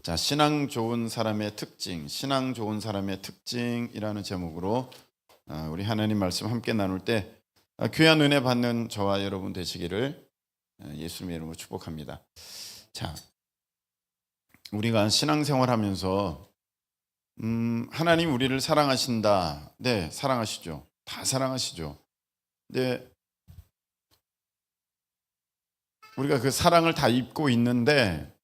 자, 신앙 좋은 사람의 특징, 신앙 좋은 사람의 특징이라는 제목으로 우리 하나님 말씀 함께 나눌 때 귀한 은혜 받는 저와 여러분 되시기를 예수님의 이름으로 축복합니다. 자, 우리가 신앙생활하면서 하나님 우리를 사랑하신다. 네, 사랑하시죠. 다 사랑하시죠. 근데 우리가 그 사랑을 다 입고 있는데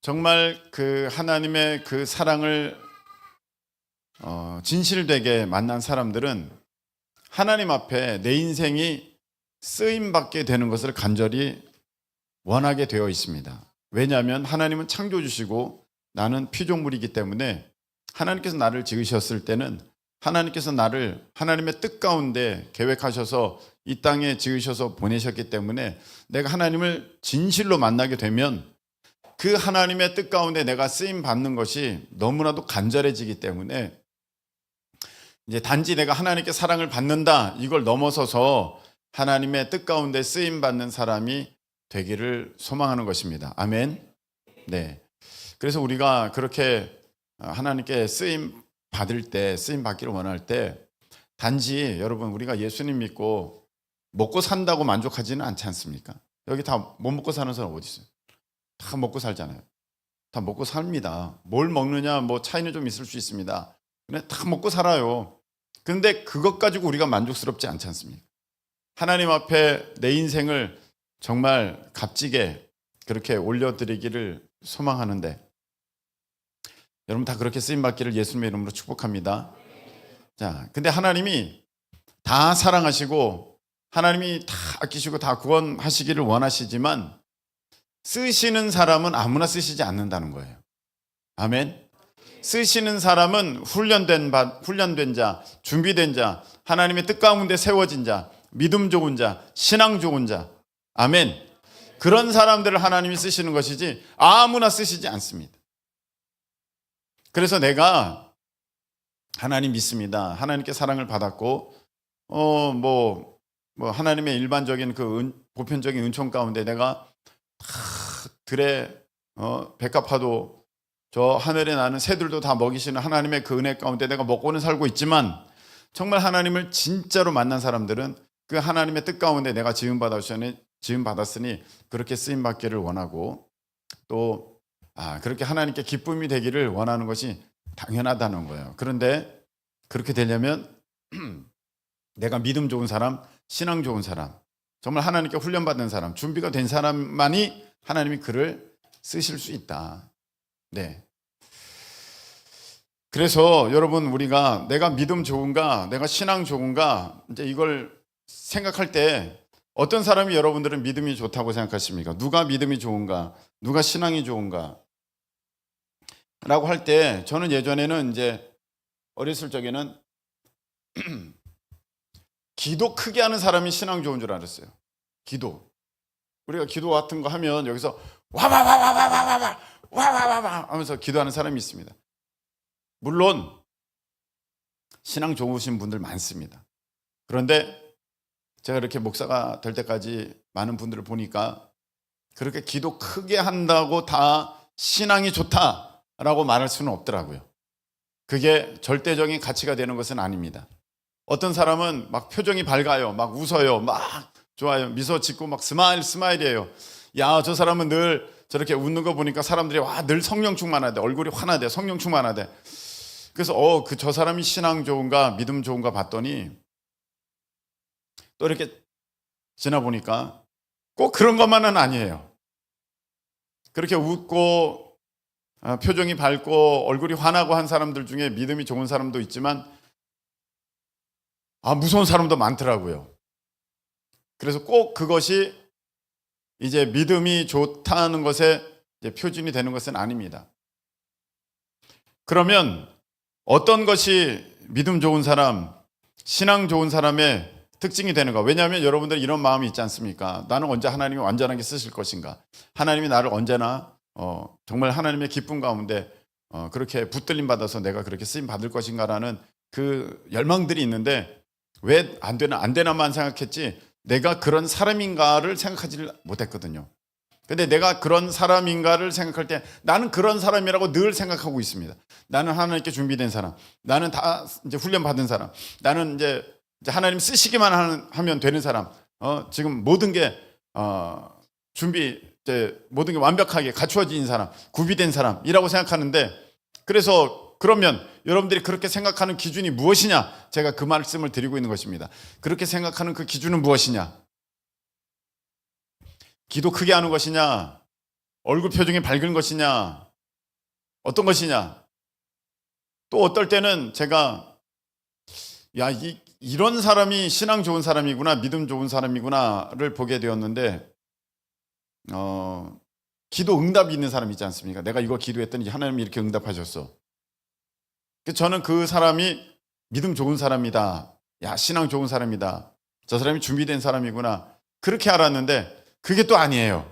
정말 그 하나님의 그 사랑을 진실되게 만난 사람들은 하나님 앞에 내 인생이 쓰임받게 되는 것을 간절히 원하게 되어 있습니다. 왜냐하면 하나님은 창조주시고 나는 피조물이기 때문에 하나님께서 나를 지으셨을 때는 하나님께서 나를 하나님의 뜻 가운데 계획하셔서 이 땅에 지으셔서 보내셨기 때문에 내가 하나님을 진실로 만나게 되면 그 하나님의 뜻 가운데 내가 쓰임 받는 것이 너무나도 간절해지기 때문에 이제 단지 내가 하나님께 사랑을 받는다 이걸 넘어서서 하나님의 뜻 가운데 쓰임 받는 사람이 되기를 소망하는 것입니다. 아멘. 네. 그래서 우리가 그렇게 하나님께 쓰임 받을 때, 쓰임 받기를 원할 때 단지 여러분 우리가 예수님 믿고 먹고 산다고 만족하지는 않지 않습니까? 여기 다 못 먹고 사는 사람 어디 있어요? 다 먹고 살잖아요. 다 먹고 삽니다. 뭘 먹느냐 뭐 차이는 좀 있을 수 있습니다. 근데 다 먹고 살아요. 그런데 그것 가지고 우리가 만족스럽지 않지 않습니까? 하나님 앞에 내 인생을 정말 값지게 그렇게 올려드리기를 소망하는데 여러분 다 그렇게 쓰임받기를 예수님의 이름으로 축복합니다. 자, 근데 하나님이 다 사랑하시고 하나님이 다 아끼시고 다 구원하시기를 원하시지만 쓰시는 사람은 아무나 쓰시지 않는다는 거예요. 아멘. 쓰시는 사람은 훈련된 자, 준비된 자, 하나님의 뜻 가운데 세워진 자, 믿음 좋은 자, 신앙 좋은 자. 아멘. 그런 사람들을 하나님이 쓰시는 것이지 아무나 쓰시지 않습니다. 그래서 내가 하나님 믿습니다. 하나님께 사랑을 받았고 하나님의 일반적인 그 보편적인 은총 가운데 내가 들에 백합화도 저 하늘에 나는 새들도 다 먹이시는 하나님의 그 은혜 가운데 내가 먹고는 살고 있지만 정말 하나님을 진짜로 만난 사람들은 그 하나님의 뜻 가운데 내가 지음 받았으니 그렇게 쓰임 받기를 원하고 또 그렇게 하나님께 기쁨이 되기를 원하는 것이 당연하다는 거예요. 그런데 그렇게 되려면 내가 믿음 좋은 사람, 신앙 좋은 사람, 정말 하나님께 훈련받은 사람, 준비가 된 사람만이 하나님이 그를 쓰실 수 있다. 네. 그래서 여러분 우리가 내가 믿음 좋은가, 내가 신앙 좋은가 이제 이걸 생각할 때 어떤 사람이 여러분들은 믿음이 좋다고 생각하십니까? 누가 믿음이 좋은가? 누가 신앙이 좋은가? 라고 할 때 저는 예전에는 이제 어렸을 적에는 기도 크게 하는 사람이 신앙 좋은 줄 알았어요. 기도. 우리가 기도 같은 거 하면 여기서 와와와와와와와와와와 하면서 기도하는 사람이 있습니다. 물론 신앙 좋으신 분들 많습니다. 그런데 제가 이렇게 목사가 될 때까지 많은 분들을 보니까 그렇게 기도 크게 한다고 다 신앙이 좋다라고 말할 수는 없더라고요. 그게 절대적인 가치가 되는 것은 아닙니다. 어떤 사람은 막 표정이 밝아요. 막 웃어요. 막 좋아요. 미소 짓고 막 스마일이에요. 야, 저 사람은 늘 저렇게 웃는 거 보니까 사람들이 늘 성령 충만하대. 얼굴이 환하대. 성령 충만하대. 그래서 저 사람이 신앙 좋은가 믿음 좋은가 봤더니 또 이렇게 지나보니까 꼭 그런 것만은 아니에요. 그렇게 웃고 표정이 밝고 얼굴이 환하고 한 사람들 중에 믿음이 좋은 사람도 있지만 무서운 사람도 많더라고요. 그래서 꼭 그것이 이제 믿음이 좋다는 것에 이제 표준이 되는 것은 아닙니다. 그러면 어떤 것이 믿음 좋은 사람, 신앙 좋은 사람의 특징이 되는가? 왜냐하면 여러분들 이런 마음이 있지 않습니까? 나는 언제 하나님이 완전하게 쓰실 것인가? 하나님이 나를 언제나 정말 하나님의 기쁨 가운데 그렇게 붙들림 받아서 내가 그렇게 쓰임 받을 것인가라는 그 열망들이 있는데 왜 안 되나만 생각했지 내가 그런 사람인가를 생각하지를 못했거든요. 근데 내가 그런 사람인가를 생각할 때 나는 그런 사람이라고 늘 생각하고 있습니다. 나는 하나님께 준비된 사람, 나는 다 이제 훈련 받은 사람, 나는 이제 하나님 쓰시기만 하면 되는 사람, 지금 모든 게 준비, 이제 모든 게 완벽하게 갖추어진 사람, 구비된 사람이라고 생각하는데, 그래서 그러면 여러분들이 그렇게 생각하는 기준이 무엇이냐? 제가 그 말씀을 드리고 있는 것입니다. 그렇게 생각하는 그 기준은 무엇이냐? 기도 크게 하는 것이냐? 얼굴 표정이 밝은 것이냐? 어떤 것이냐? 또 어떨 때는 제가 이런 사람이 신앙 좋은 사람이구나, 믿음 좋은 사람이구나를 보게 되었는데, 기도 응답이 있는 사람 있지 않습니까? 내가 이거 기도했더니 하나님이 이렇게 응답하셨어. 저는 그 사람이 믿음 좋은 사람이다, 신앙 좋은 사람이다, 저 사람이 준비된 사람이구나, 그렇게 알았는데 그게 또 아니에요.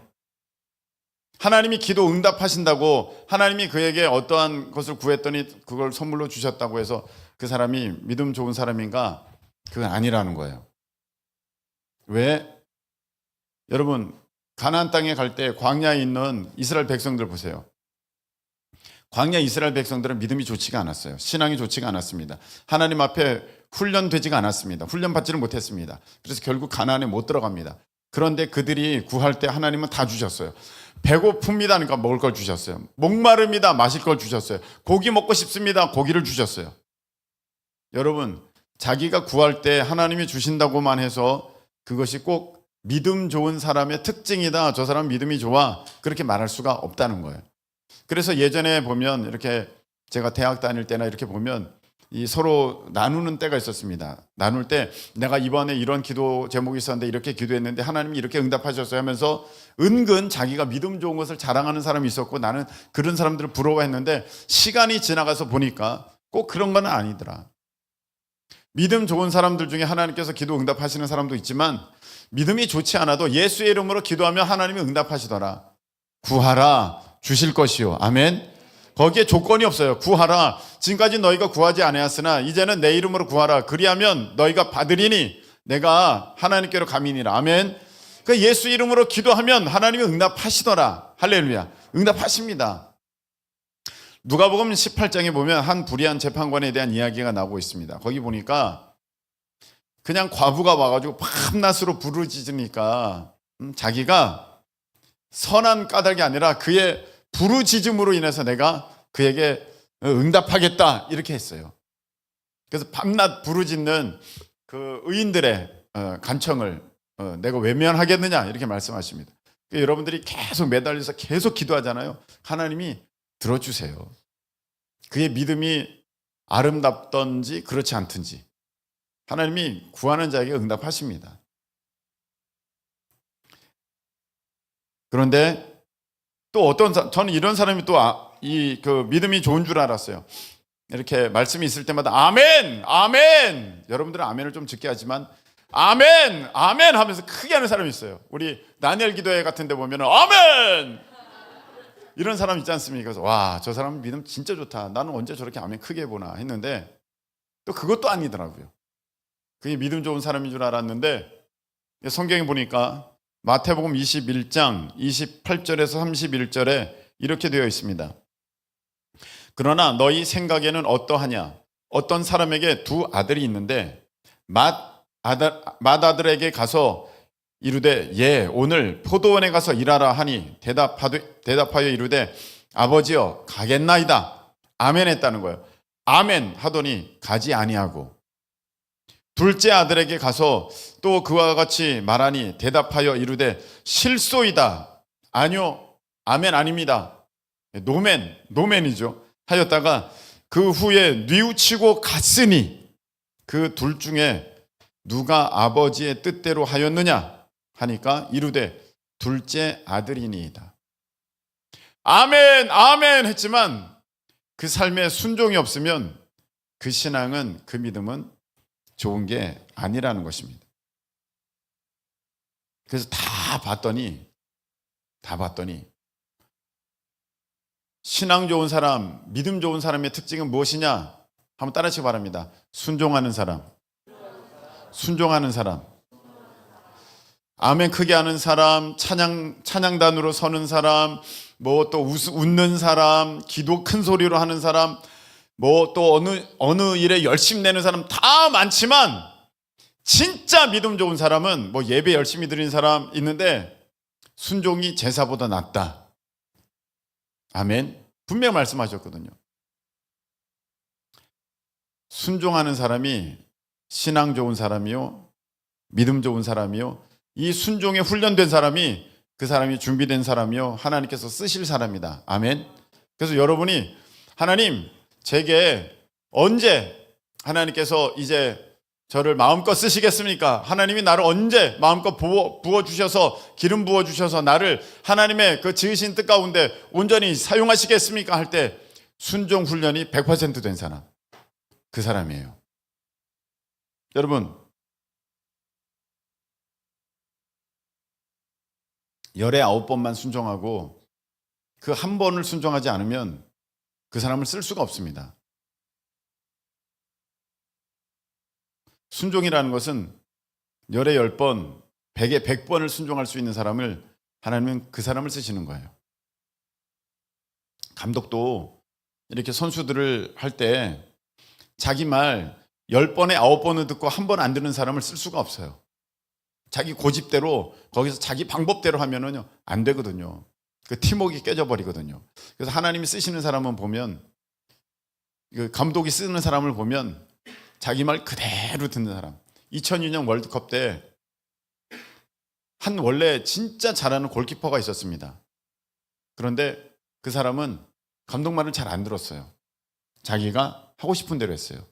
하나님이 기도 응답하신다고, 하나님이 그에게 어떠한 것을 구했더니 그걸 선물로 주셨다고 해서 그 사람이 믿음 좋은 사람인가? 그건 아니라는 거예요. 왜? 여러분, 가나안 땅에 갈 때 광야에 있는 이스라엘 백성들 보세요. 광야 이스라엘 백성들은 믿음이 좋지가 않았어요. 신앙이 좋지가 않았습니다. 하나님 앞에 훈련되지가 않았습니다. 훈련받지를 못했습니다. 그래서 결국 가나안에 못 들어갑니다. 그런데 그들이 구할 때 하나님은 다 주셨어요. 배고픕니다, 그러니까 먹을 걸 주셨어요. 목마릅니다, 마실 걸 주셨어요. 고기 먹고 싶습니다, 고기를 주셨어요. 여러분, 자기가 구할 때 하나님이 주신다고만 해서 그것이 꼭 믿음 좋은 사람의 특징이다, 저 사람 믿음이 좋아, 그렇게 말할 수가 없다는 거예요. 그래서 예전에 보면 이렇게 제가 대학 다닐 때나 이렇게 보면 이 서로 나누는 때가 있었습니다. 나눌 때 내가 이번에 이런 기도 제목이 있었는데 이렇게 기도했는데 하나님이 이렇게 응답하셨어요 하면서 은근 자기가 믿음 좋은 것을 자랑하는 사람이 있었고, 나는 그런 사람들을 부러워했는데 시간이 지나가서 보니까 꼭 그런 건 아니더라. 믿음 좋은 사람들 중에 하나님께서 기도 응답하시는 사람도 있지만, 믿음이 좋지 않아도 예수의 이름으로 기도하면 하나님이 응답하시더라. 구하라 주실 것이요. 아멘. 거기에 조건이 없어요. 구하라. 지금까지 너희가 구하지 아니하였으나 이제는 내 이름으로 구하라. 그리하면 너희가 받으리니 내가 하나님께로 감이니라. 아멘. 그 예수 이름으로 기도하면 하나님이 응답하시더라. 할렐루야. 응답하십니다. 누가복음 18장에 보면 한 불의한 재판관에 대한 이야기가 나오고 있습니다. 거기 보니까 그냥 과부가 와가지고 밤낮으로 부르짖으니까 자기가 선한 까닭이 아니라 그의 부르짖음으로 인해서 내가 그에게 응답하겠다, 이렇게 했어요. 그래서 밤낮 부르짖는 그 의인들의 간청을 내가 외면하겠느냐, 이렇게 말씀하십니다. 그러니까 여러분들이 계속 매달려서 계속 기도하잖아요. 하나님이 들어주세요. 그의 믿음이 아름답던지 그렇지 않든지 하나님이 구하는 자에게 응답하십니다. 그런데 또 저는 이런 사람이 또 그 믿음이 좋은 줄 알았어요. 이렇게 말씀이 있을 때마다 아멘, 아멘. 여러분들은 아멘을 좀 적게 하지만 아멘, 아멘 하면서 크게 하는 사람이 있어요. 우리 다니엘 기도회 같은 데 보면 아멘 이런 사람 있지 않습니까? 그래서 와, 저 사람 믿음 진짜 좋다, 나는 언제 저렇게 아멘 크게 해보나 했는데 또 그것도 아니더라고요. 그게 믿음 좋은 사람인 줄 알았는데 성경에 보니까 마태복음 21장 28절에서 31절에 이렇게 되어 있습니다. 그러나 너희 생각에는 어떠하냐? 어떤 사람에게 두 아들이 있는데 맏아들에게 가서 이르되 예, 오늘 포도원에 가서 일하라 하니 대답하여 이르되 아버지여 가겠나이다. 아멘 했다는 거예요. 아멘 하더니 가지 아니하고, 둘째 아들에게 가서 또 그와 같이 말하니 대답하여 이르되 실소이다. 아니요, 아멘 아닙니다. 노멘이죠. 하였다가 그 후에 뉘우치고 갔으니 그 둘 중에 누가 아버지의 뜻대로 하였느냐 하니까 이르되 둘째 아들이니이다. 아멘, 아멘 했지만 그 삶에 순종이 없으면 그 신앙은, 그 믿음은 좋은 게 아니라는 것입니다. 그래서 다 봤더니 신앙 좋은 사람, 믿음 좋은 사람의 특징은 무엇이냐? 한번 따라하시기 바랍니다. 순종하는 사람. 아멘 크게 하는 사람, 찬양단으로 서는 사람, 뭐 또 웃는 사람, 기도 큰 소리로 하는 사람, 뭐 또 어느 일에 열심 내는 사람 다 많지만 진짜 믿음 좋은 사람은 뭐 예배 열심히 드리는 사람 있는데 순종이 제사보다 낫다. 아멘. 분명 말씀하셨거든요. 순종하는 사람이 신앙 좋은 사람이요, 믿음 좋은 사람이요, 이 순종에 훈련된 사람이 그 사람이 준비된 사람이요, 하나님께서 쓰실 사람이다. 아멘. 그래서 여러분이 하나님 제게 언제 하나님께서 이제 저를 마음껏 쓰시겠습니까? 하나님이 나를 언제 마음껏 부어주셔서 기름 부어주셔서 나를 하나님의 그 지으신 뜻 가운데 온전히 사용하시겠습니까? 할 때 순종 훈련이 100%된 사람, 그 사람이에요. 여러분, 열에 9번만 순종하고 그 한 번을 순종하지 않으면 그 사람을 쓸 수가 없습니다. 순종이라는 것은 열에 10번, 100에 100번을 순종할 수 있는 사람을 하나님은 그 사람을 쓰시는 거예요. 감독도 이렇게 선수들을 할 때 자기 말 10번에 9번을 듣고 한 번 안 듣는 사람을 쓸 수가 없어요. 자기 고집대로 거기서 자기 방법대로 하면은요 안 되거든요. 그 팀워크가 깨져버리거든요. 그래서 하나님이 쓰시는 사람은 보면, 그 감독이 쓰는 사람을 보면 자기 말 그대로 듣는 사람. 2002년 월드컵 때 한 원래 진짜 잘하는 골키퍼가 있었습니다. 그런데 그 사람은 감독 말을 잘 안 들었어요. 자기가 하고 싶은 대로 했어요.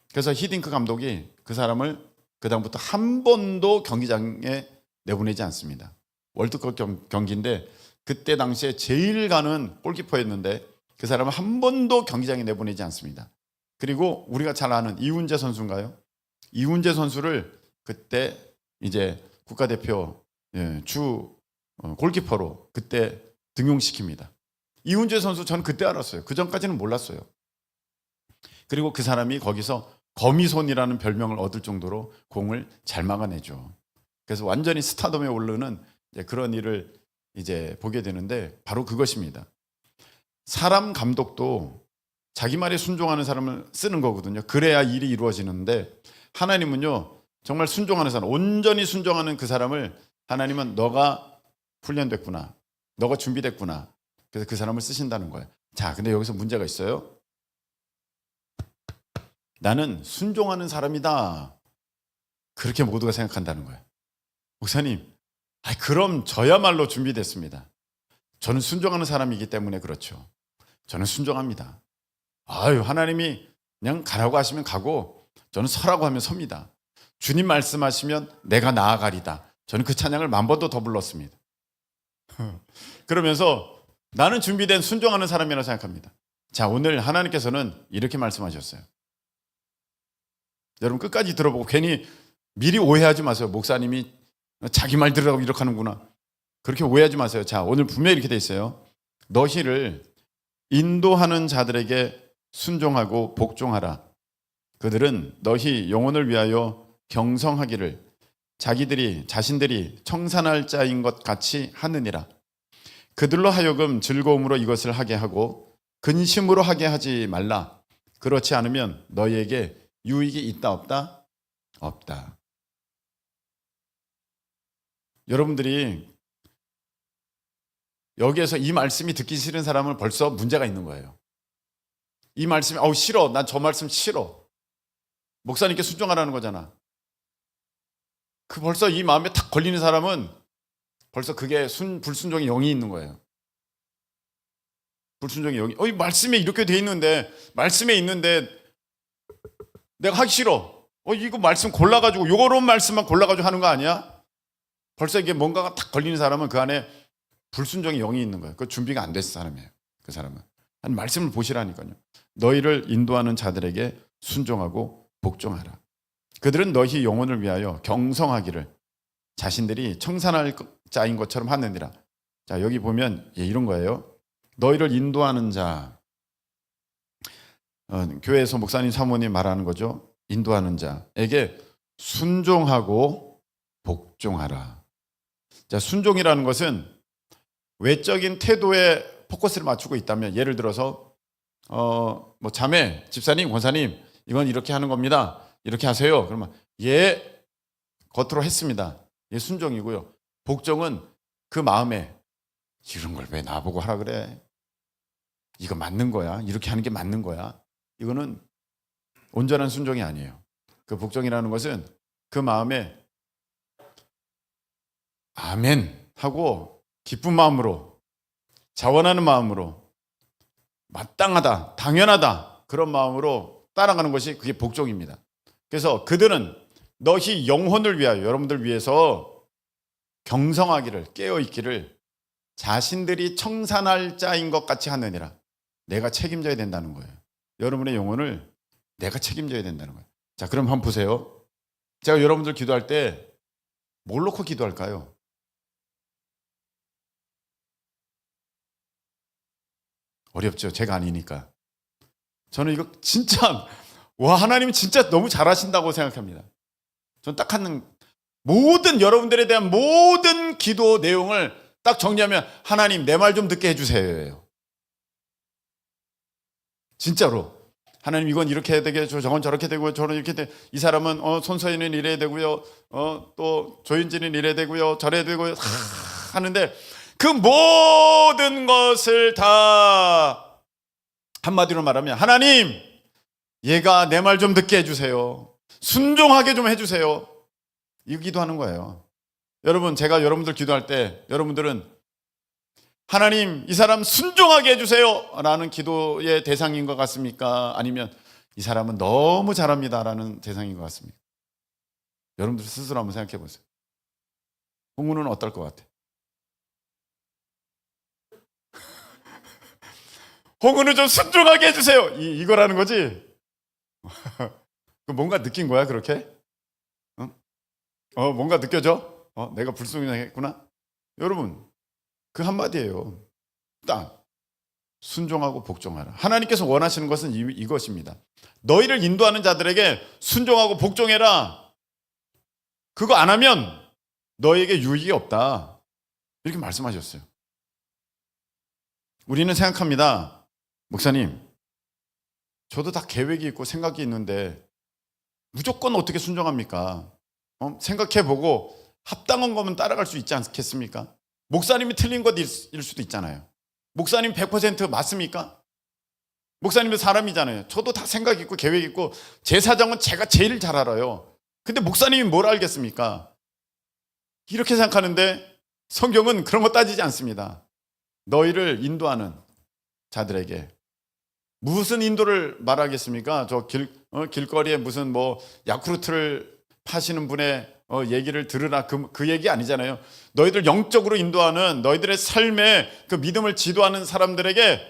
그래서 히딩크 감독이 그 사람을 그다음부터 한 번도 경기장에 내보내지 않습니다. 월드컵 경기인데 그때 당시에 제일 가는 골키퍼였는데 그 사람을 한 번도 경기장에 내보내지 않습니다. 그리고 우리가 잘 아는 이훈재 선수인가요? 이훈재 선수를 그때 이제 국가대표 주 골키퍼로 그때 등용시킵니다. 이훈재 선수 저는 그때 알았어요. 그 전까지는 몰랐어요. 그리고 그 사람이 거기서 거미손이라는 별명을 얻을 정도로 공을 잘 막아내죠. 그래서 완전히 스타덤에 오르는 그런 일을 이제 보게 되는데 바로 그것입니다. 사람 감독도 자기 말에 순종하는 사람을 쓰는 거거든요. 그래야 일이 이루어지는데 하나님은요 정말 순종하는 사람, 온전히 순종하는 그 사람을 하나님은 너가 훈련됐구나, 너가 준비됐구나, 그래서 그 사람을 쓰신다는 거예요. 자, 근데 여기서 문제가 있어요. 나는 순종하는 사람이다, 그렇게 모두가 생각한다는 거예요. 목사님, 그럼 저야말로 준비됐습니다. 저는 순종하는 사람이기 때문에 그렇죠. 저는 순종합니다. 하나님이 그냥 가라고 하시면 가고 저는 서라고 하면 섭니다. 주님 말씀하시면 내가 나아가리다. 저는 그 찬양을 10,000번도 더 불렀습니다. 그러면서 나는 준비된 순종하는 사람이라고 생각합니다. 자, 오늘 하나님께서는 이렇게 말씀하셨어요. 여러분 끝까지 들어보고 괜히 미리 오해하지 마세요. 목사님이 자기 말 들으라고 이렇게 하는구나, 그렇게 오해하지 마세요. 자, 오늘 분명히 이렇게 돼 있어요. 너희를 인도하는 자들에게 순종하고 복종하라. 그들은 너희 영혼을 위하여 경성하기를 자신들이 청산할 자인 것 같이 하느니라. 그들로 하여금 즐거움으로 이것을 하게 하고 근심으로 하게 하지 말라. 그렇지 않으면 너희에게 유익이 있다 없다? 없다. 여러분들이 여기에서 이 말씀이 듣기 싫은 사람은 벌써 문제가 있는 거예요. 이 말씀이 싫어, 난 저 말씀 싫어, 목사님께 순종하라는 거잖아. 벌써 이 마음에 탁 걸리는 사람은 벌써 그게 불순종의 영이 있는 거예요. 불순종의 영이. 이 말씀에 이렇게 돼 있는데, 말씀에 있는데 내가 하기 싫어. 이거 말씀 골라가지고 요런 말씀만 골라가지고 하는 거 아니야? 벌써 이게 뭔가가 탁 걸리는 사람은 그 안에 불순종의 영이 있는 거예요. 그 준비가 안 됐을 사람이에요. 그 사람은. 한 말씀을 보시라니까요. 너희를 인도하는 자들에게 순종하고 복종하라. 그들은 너희 영혼을 위하여 경성하기를 자신들이 청산할 자인 것처럼 하느니라. 자, 여기 보면 이런 거예요. 너희를 인도하는 자, 교회에서 목사님 사모님 말하는 거죠. 인도하는 자에게 순종하고 복종하라. 자, 순종이라는 것은 외적인 태도에 포커스를 맞추고 있다면, 예를 들어서 뭐 자매, 집사님, 권사님, 이건 이렇게 하는 겁니다. 이렇게 하세요. 그러면 예, 겉으로 했습니다. 예, 순종이고요. 복종은 그 마음에 이런 걸 왜 나보고 하라 그래? 이거 맞는 거야? 이렇게 하는 게 맞는 거야? 이거는 온전한 순종이 아니에요. 그 복종이라는 것은 그 마음에 아멘 하고 기쁜 마음으로, 자원하는 마음으로, 마땅하다, 당연하다, 그런 마음으로 따라가는 것이 그게 복종입니다. 그래서 그들은 너희 영혼을 위하여, 여러분들 위해서 경성하기를, 깨어있기를 자신들이 청산할 자인 것 같이 하느니라. 내가 책임져야 된다는 거예요. 여러분의 영혼을 내가 책임져야 된다는 거예요. 자, 그럼 한번 보세요. 제가 여러분들 기도할 때 뭘 놓고 기도할까요? 어렵죠. 제가 아니니까. 저는 이거 진짜, 와, 하나님은 진짜 너무 잘하신다고 생각합니다. 전 딱 하는, 모든 여러분들에 대한 모든 기도 내용을 딱 정리하면 하나님 내 말 좀 듣게 해주세요. 진짜로. 하나님 이건 이렇게 해야 되겠죠. 저건 저렇게 되고요. 저는 이렇게 돼. 이 사람은 손서희는 이래야 되고요. 또 조윤진은 이래야 되고요. 저래야 되고요. 하는데 그 모든 것을 다 한마디로 말하면 하나님, 얘가 내 말 좀 듣게 해주세요. 순종하게 좀 해주세요. 이 기도하는 거예요. 여러분, 제가 여러분들 기도할 때 여러분들은 하나님, 이 사람 순종하게 해주세요 라는 기도의 대상인 것 같습니까? 아니면 이 사람은 너무 잘합니다 라는 대상인 것 같습니까? 여러분들 스스로 한번 생각해 보세요. 홍우는 어떨 것 같아? 홍우는 좀 순종하게 해주세요, 이거라는 거지. 뭔가 느낀 거야 그렇게? 뭔가 느껴져? 내가 불순종했구나? 여러분, 그 한마디예요. 딱 순종하고 복종하라. 하나님께서 원하시는 것은 이것입니다. 너희를 인도하는 자들에게 순종하고 복종해라. 그거 안 하면 너에게 유익이 없다. 이렇게 말씀하셨어요. 우리는 생각합니다. 목사님, 저도 다 계획이 있고 생각이 있는데 무조건 어떻게 순종합니까? 생각해보고 합당한 거면 따라갈 수 있지 않겠습니까? 목사님이 틀린 것일 수도 있잖아요. 목사님 100% 맞습니까? 목사님은 사람이잖아요. 저도 다 생각 있고 계획 있고 제 사정은 제가 제일 잘 알아요. 근데 목사님이 뭘 알겠습니까? 이렇게 생각하는데 성경은 그런 거 따지지 않습니다. 너희를 인도하는 자들에게 무슨 인도를 말하겠습니까? 저 길거리에 무슨 뭐 야쿠르트를 파시는 분의 얘기를 들으라, 그 얘기 아니잖아요. 너희들 영적으로 인도하는, 너희들의 삶에 그 믿음을 지도하는 사람들에게,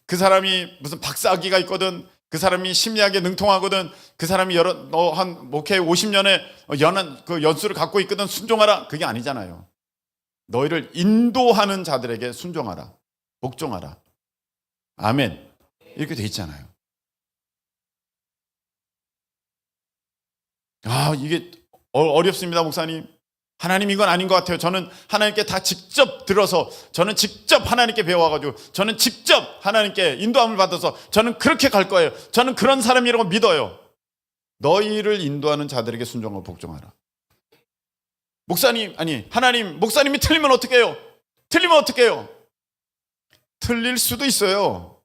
그 사람이 무슨 박사학위가 있거든, 그 사람이 심리학에 능통하거든, 그 사람이 한 목회 50년의 연한 그 연수를 갖고 있거든, 순종하라. 그게 아니잖아요. 너희를 인도하는 자들에게 순종하라, 복종하라. 아멘. 이렇게 돼 있잖아요. 이게 어렵습니다, 목사님. 하나님, 이건 아닌 것 같아요. 저는 하나님께 다 직접 들어서, 저는 직접 하나님께 배워가지고, 저는 직접 하나님께 인도함을 받아서 저는 그렇게 갈 거예요. 저는 그런 사람이라고 믿어요. 너희를 인도하는 자들에게 순종하고 복종하라. 목사님, 아니 하나님, 목사님이 틀리면 어떻게 해요? 틀리면 어떻게 해요? 틀릴 수도 있어요.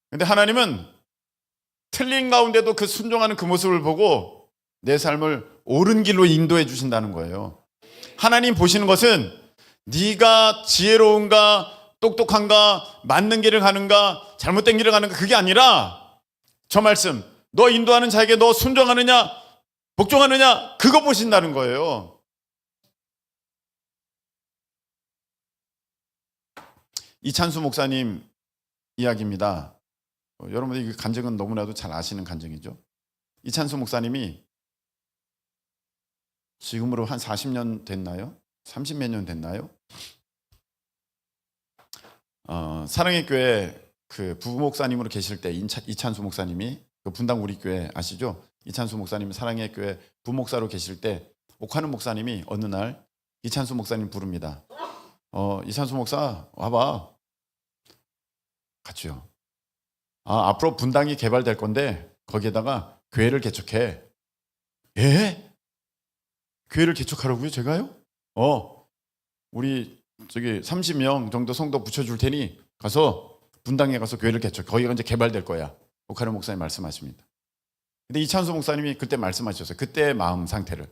근데 하나님은 틀린 가운데도 그 순종하는 그 모습을 보고 내 삶을 옳은 길로 인도해 주신다는 거예요. 하나님 보시는 것은 네가 지혜로운가, 똑똑한가, 맞는 길을 가는가, 잘못된 길을 가는가, 그게 아니라 저 말씀, 너 인도하는 자에게 너 순종하느냐, 복종하느냐, 그거 보신다는 거예요. 이찬수 목사님 이야기입니다. 여러분들이 이 간증은 너무나도 잘 아시는 간증이죠. 이찬수 목사님이 지금으로 한 40년 됐나요? 30몇 년 됐나요? 사랑의 교회 그 부목사님으로 계실 때 이찬수 목사님이, 그 분당 우리 교회 아시죠? 이찬수 목사님이 사랑의 교회 부목사로 계실 때 옥하는 목사님이 어느 날 이찬수 목사님 부릅니다. 이찬수 목사 와봐. 갔죠. 앞으로 분당이 개발될 건데 거기에다가 교회를 개척해. 예? 교회를 개척하라고요, 제가요? 우리 저기 30명 정도 성도 붙여줄 테니 가서 분당에 가서 교회를 개척. 거기가 이제 개발될 거야. 오카르 목사님 말씀하십니다. 근데 이찬수 목사님이 그때 말씀하셨어요. 그때의 마음 상태를.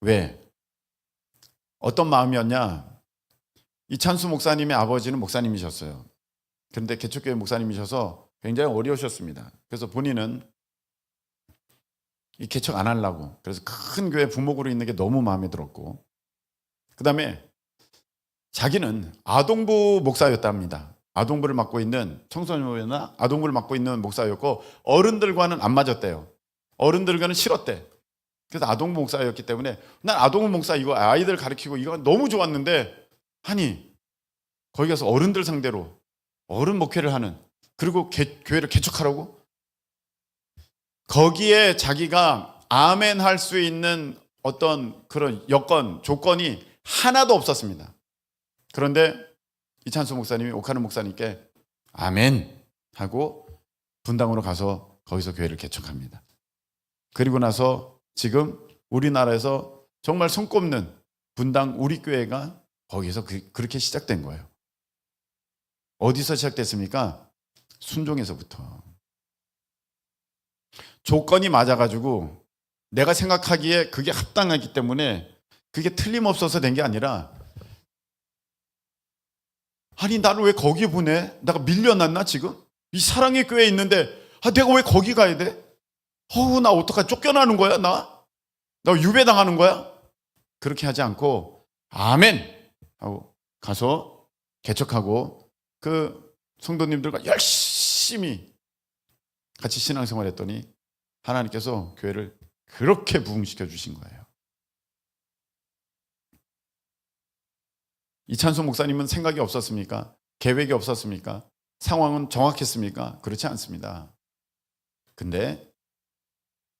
왜? 어떤 마음이었냐? 이찬수 목사님의 아버지는 목사님이셨어요. 그런데 개척교회 목사님이셔서 굉장히 어려우셨습니다. 그래서 본인은 이 개척 안 하려고. 그래서 큰 교회 부목으로 있는 게 너무 마음에 들었고, 그 다음에 자기는 아동부 목사였답니다. 아동부를 맡고 있는 청소년이나 아동부를 맡고 있는 목사였고 어른들과는 안 맞았대요. 어른들과는 싫었대. 그래서 아동부 목사였기 때문에 난 아동부 목사 이거 아이들 가르치고 이거 너무 좋았는데 하니 거기 가서 어른들 상대로 어른 목회를 하는, 그리고 교회를 개척하라고? 거기에 자기가 아멘 할 수 있는 어떤 그런 여건, 조건이 하나도 없었습니다. 그런데 이찬수 목사님이 오카르 목사님께 아멘 하고 분당으로 가서 거기서 교회를 개척합니다. 그리고 나서 지금 우리나라에서 정말 손꼽는 분당 우리 교회가 거기서 그렇게 시작된 거예요. 어디서 시작됐습니까? 순종에서부터. 조건이 맞아가지고 내가 생각하기에 그게 합당하기 때문에 그게 틀림없어서 된 게 아니라, 아니 나를 왜 거기에 보내? 내가 밀려났나 지금? 이 사랑의 교회에 있는데 내가 왜 거기 가야 돼? 나 어떡하지? 쫓겨나는 거야? 나 유배당하는 거야? 그렇게 하지 않고 아멘 하고 가서 개척하고 그 성도님들과 열심히 같이 신앙생활했더니 하나님께서 교회를 그렇게 부흥시켜 주신 거예요. 이찬수 목사님은 생각이 없었습니까? 계획이 없었습니까? 상황은 정확했습니까? 그렇지 않습니다. 근데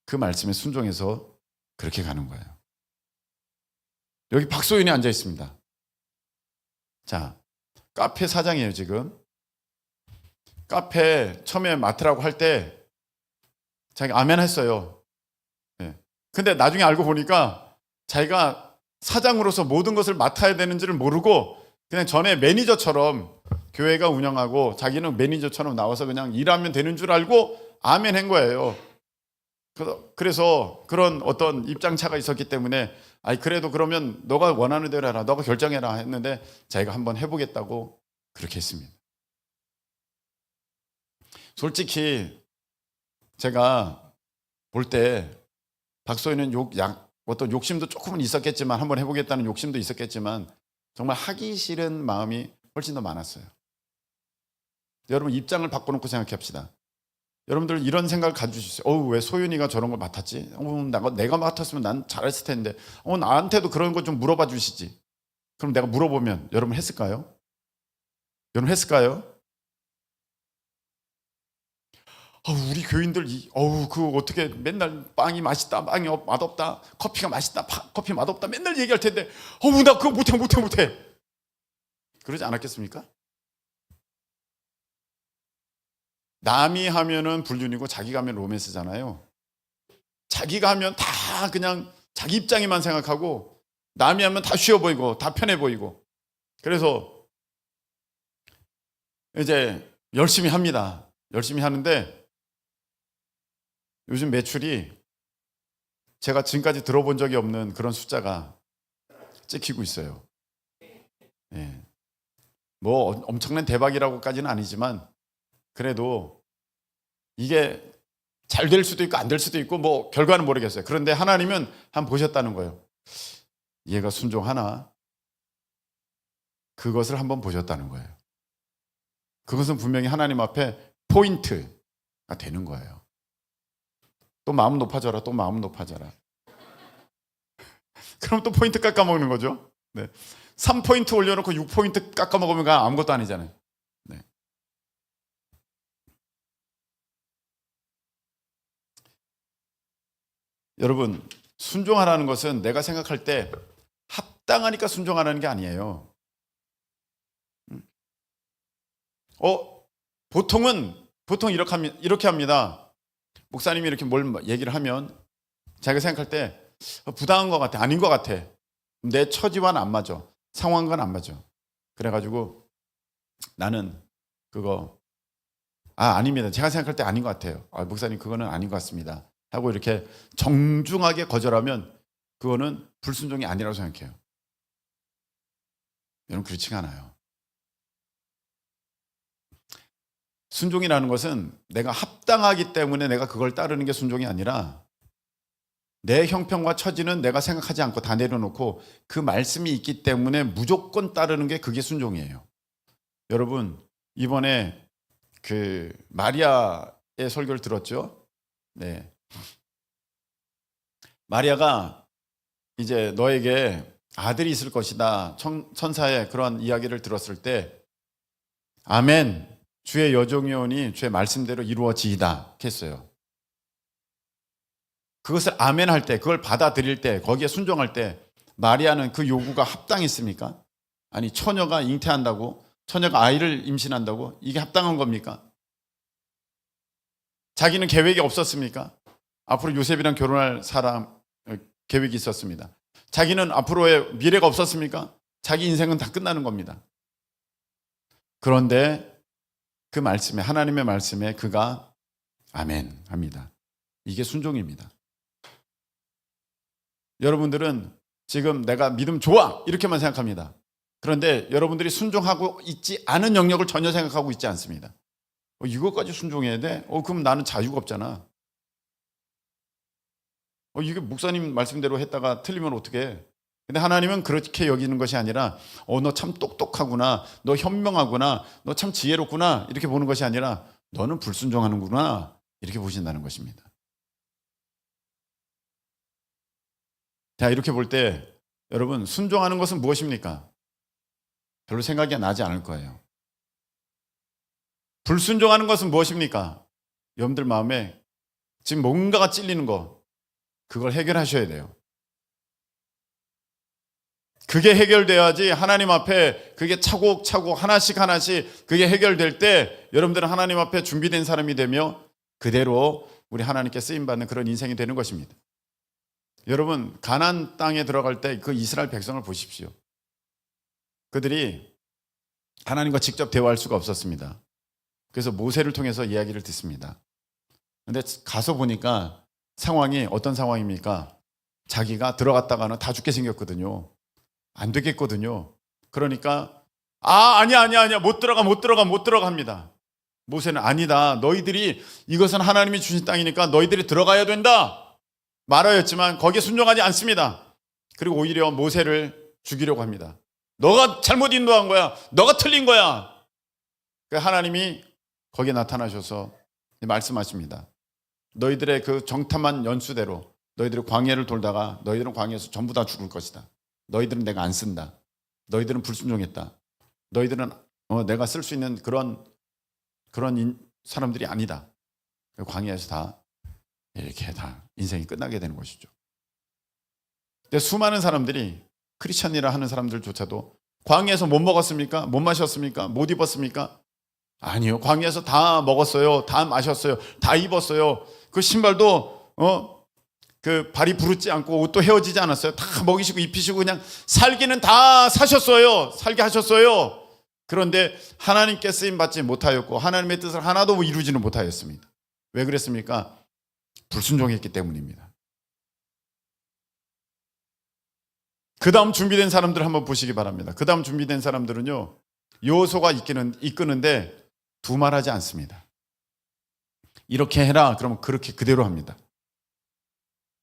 그 말씀에 순종해서 그렇게 가는 거예요. 여기 박소연이 앉아 있습니다. 자, 카페 사장이에요 지금. 카페 처음에 맡으라고 할 때 자기가 아멘 했어요. 네. 근데 나중에 알고 보니까 자기가 사장으로서 모든 것을 맡아야 되는지를 모르고 그냥 전에 매니저처럼 교회가 운영하고 자기는 매니저처럼 나와서 그냥 일하면 되는 줄 알고 아멘 한 거예요. 그래서 그런 어떤 입장차가 있었기 때문에 그래도 그러면 너가 원하는 대로 해라, 너가 결정해라 했는데 자기가 한번 해보겠다고 그렇게 했습니다. 솔직히 제가 볼 때 박소희는 어떤 욕심도 조금은 있었겠지만, 한번 해보겠다는 욕심도 있었겠지만 정말 하기 싫은 마음이 훨씬 더 많았어요. 여러분 입장을 바꿔놓고 생각합시다. 여러분들 이런 생각을 가지시죠. 왜 소윤이가 저런 걸 맡았지? 내가 맡았으면 난 잘했을 텐데. 나한테도 그런 거 좀 물어봐 주시지. 그럼 내가 물어보면 여러분 했을까요? 여러분 했을까요? 우리 교인들 그 어떻게 맨날 빵이 맛있다, 빵이 맛없다, 커피가 맛있다, 커피 맛없다 맨날 얘기할 텐데 나 그거 못해 그러지 않았겠습니까? 남이 하면은 불륜이고 자기가 하면 로맨스잖아요. 자기가 하면 다 그냥 자기 입장에만 생각하고 남이 하면 다 쉬워 보이고 다 편해 보이고, 그래서 이제 열심히 합니다. 열심히 하는데 요즘 매출이 제가 지금까지 들어본 적이 없는 그런 숫자가 찍히고 있어요. 예. 뭐 엄청난 대박이라고까지는 아니지만 그래도 이게 잘 될 수도 있고 안 될 수도 있고 뭐 결과는 모르겠어요. 그런데 하나님은 한번 보셨다는 거예요. 얘가 순종하나? 그것을 한번 보셨다는 거예요. 그것은 분명히 하나님 앞에 포인트가 되는 거예요. 또 마음 높아져라, 또 마음 높아져라. 그럼 또 포인트 깎아먹는 거죠. 네. 3포인트 올려놓고 6포인트 깎아먹으면 아무것도 아니잖아요. 네. 여러분, 순종하라는 것은 내가 생각할 때 합당하니까 순종하라는 게 아니에요. 보통 이렇게 합니다. 목사님이 이렇게 뭘 얘기를 하면 자기가 생각할 때 부당한 것 같아, 아닌 것 같아, 내 처지와는 안 맞아, 상황과는 안 맞아. 그래가지고 나는 그거 아닙니다, 제가 생각할 때 아닌 것 같아요. 목사님 그거는 아닌 것 같습니다 하고 이렇게 정중하게 거절하면 그거는 불순종이 아니라고 생각해요. 여러분, 그렇지가 않아요. 순종이라는 것은 내가 합당하기 때문에 내가 그걸 따르는 게 순종이 아니라 내 형편과 처지는 내가 생각하지 않고 다 내려놓고 그 말씀이 있기 때문에 무조건 따르는 게 그게 순종이에요. 여러분, 이번에 그 마리아의 설교를 들었죠? 네. 마리아가 이제 너에게 아들이 있을 것이다, 천사의 그런 이야기를 들었을 때 아멘, 주의 여종이오니 주의 말씀대로 이루어지이다 했어요. 그것을 아멘 할 때, 그걸 받아들일 때, 거기에 순종할 때 마리아는 그 요구가 합당했습니까? 아니, 처녀가 잉태한다고, 처녀가 아이를 임신한다고 이게 합당한 겁니까? 자기는 계획이 없었습니까? 앞으로 요셉이랑 결혼할 계획이 있었습니다. 자기는 앞으로의 미래가 없었습니까? 자기 인생은 다 끝나는 겁니다. 그런데 그 말씀에, 하나님의 말씀에 그가 아멘 합니다. 이게 순종입니다. 여러분들은 지금 내가 믿음 좋아 이렇게만 생각합니다. 그런데 여러분들이 순종하고 있지 않은 영역을 전혀 생각하고 있지 않습니다. 이것까지 순종해야 돼? 그럼 나는 자유가 없잖아. 이게 목사님 말씀대로 했다가 틀리면 어떡해? 근데 하나님은 그렇게 여기는 것이 아니라 너 참 똑똑하구나, 너 현명하구나, 너 참 지혜롭구나 이렇게 보는 것이 아니라 너는 불순종하는구나 이렇게 보신다는 것입니다. 자, 이렇게 볼 때 여러분, 순종하는 것은 무엇입니까? 별로 생각이 나지 않을 거예요. 불순종하는 것은 무엇입니까? 여러분들 마음에 지금 뭔가가 찔리는 거, 그걸 해결하셔야 돼요. 그게 해결돼야지 하나님 앞에 그게 차곡차곡 하나씩 그게 해결될 때 여러분들은 하나님 앞에 준비된 사람이 되며 그대로 우리 하나님께 쓰임받는 그런 인생이 되는 것입니다. 여러분, 가나안 땅에 들어갈 때 그 이스라엘 백성을 보십시오. 그들이 하나님과 직접 대화할 수가 없었습니다. 그래서 모세를 통해서 이야기를 듣습니다. 그런데 가서 보니까 상황이 어떤 상황입니까? 자기가 들어갔다가는 다 죽게 생겼거든요. 안 되겠거든요. 그러니까 아니야 못 들어갑니다. 모세는 아니다, 너희들이, 이것은 하나님이 주신 땅이니까 너희들이 들어가야 된다 말하였지만 거기에 순종하지 않습니다. 그리고 오히려 모세를 죽이려고 합니다. 너가 잘못 인도한 거야, 너가 틀린 거야. 하나님이 거기에 나타나셔서 말씀하십니다. 너희들의 그 정탐한 연수대로 너희들이 광야를 돌다가 너희들은 광야에서 전부 다 죽을 것이다. 너희들은 내가 안 쓴다. 너희들은 불순종했다. 너희들은 내가 쓸 수 있는 그런 사람들이 아니다. 광야에서 다 이렇게 다 인생이 끝나게 되는 것이죠. 근데 수많은 사람들이, 크리스천이라 하는 사람들조차도 광야에서 못 먹었습니까? 못 마셨습니까? 못 입었습니까? 아니요. 광야에서 다 먹었어요. 다 마셨어요. 다 입었어요. 그 신발도 그 발이 부르지 않고 옷도 헤어지지 않았어요. 다 먹이시고 입히시고 그냥 살기는 다 사셨어요. 살게 하셨어요. 그런데 하나님께 쓰임 받지 못하였고 하나님의 뜻을 하나도 이루지는 못하였습니다. 왜 그랬습니까? 불순종했기 때문입니다. 그 다음 준비된 사람들 한번 보시기 바랍니다. 그 다음 준비된 사람들은요, 여호수아가 이끄는데 두말하지 않습니다. 이렇게 해라 그러면 그렇게 그대로 합니다.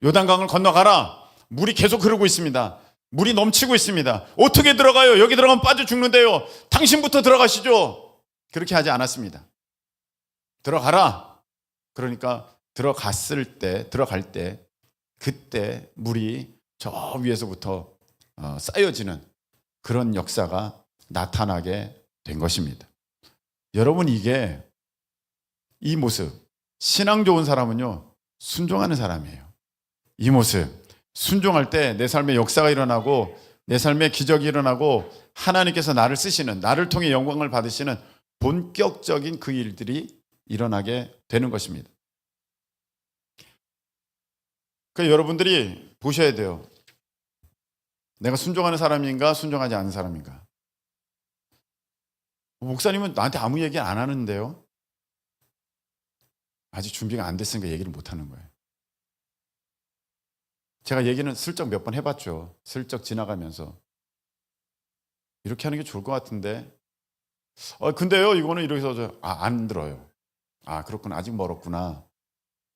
요단강을 건너가라, 물이 계속 흐르고 있습니다. 물이 넘치고 있습니다. 어떻게 들어가요? 여기 들어가면 빠져 죽는데요. 당신부터 들어가시죠. 그렇게 하지 않았습니다. 들어가라. 그러니까 들어갈 때 그때 물이 저 위에서부터 쌓여지는 그런 역사가 나타나게 된 것입니다. 여러분, 이 모습, 신앙 좋은 사람은요, 순종하는 사람이에요. 이 모습, 순종할 때 내 삶에 역사가 일어나고 내 삶에 기적이 일어나고 하나님께서 나를 쓰시는, 나를 통해 영광을 받으시는 본격적인 그 일들이 일어나게 되는 것입니다. 그러니까 여러분들이 보셔야 돼요. 내가 순종하는 사람인가 순종하지 않는 사람인가. 목사님은 나한테 아무 얘기 안 하는데요. 아직 준비가 안 됐으니까 얘기를 못 하는 거예요. 제가 얘기는 슬쩍 몇 번 해봤죠. 슬쩍 지나가면서. 이렇게 하는 게 좋을 것 같은데. 근데요, 이거는 이렇게 해서, 안 들어요. 그렇구나. 아직 멀었구나.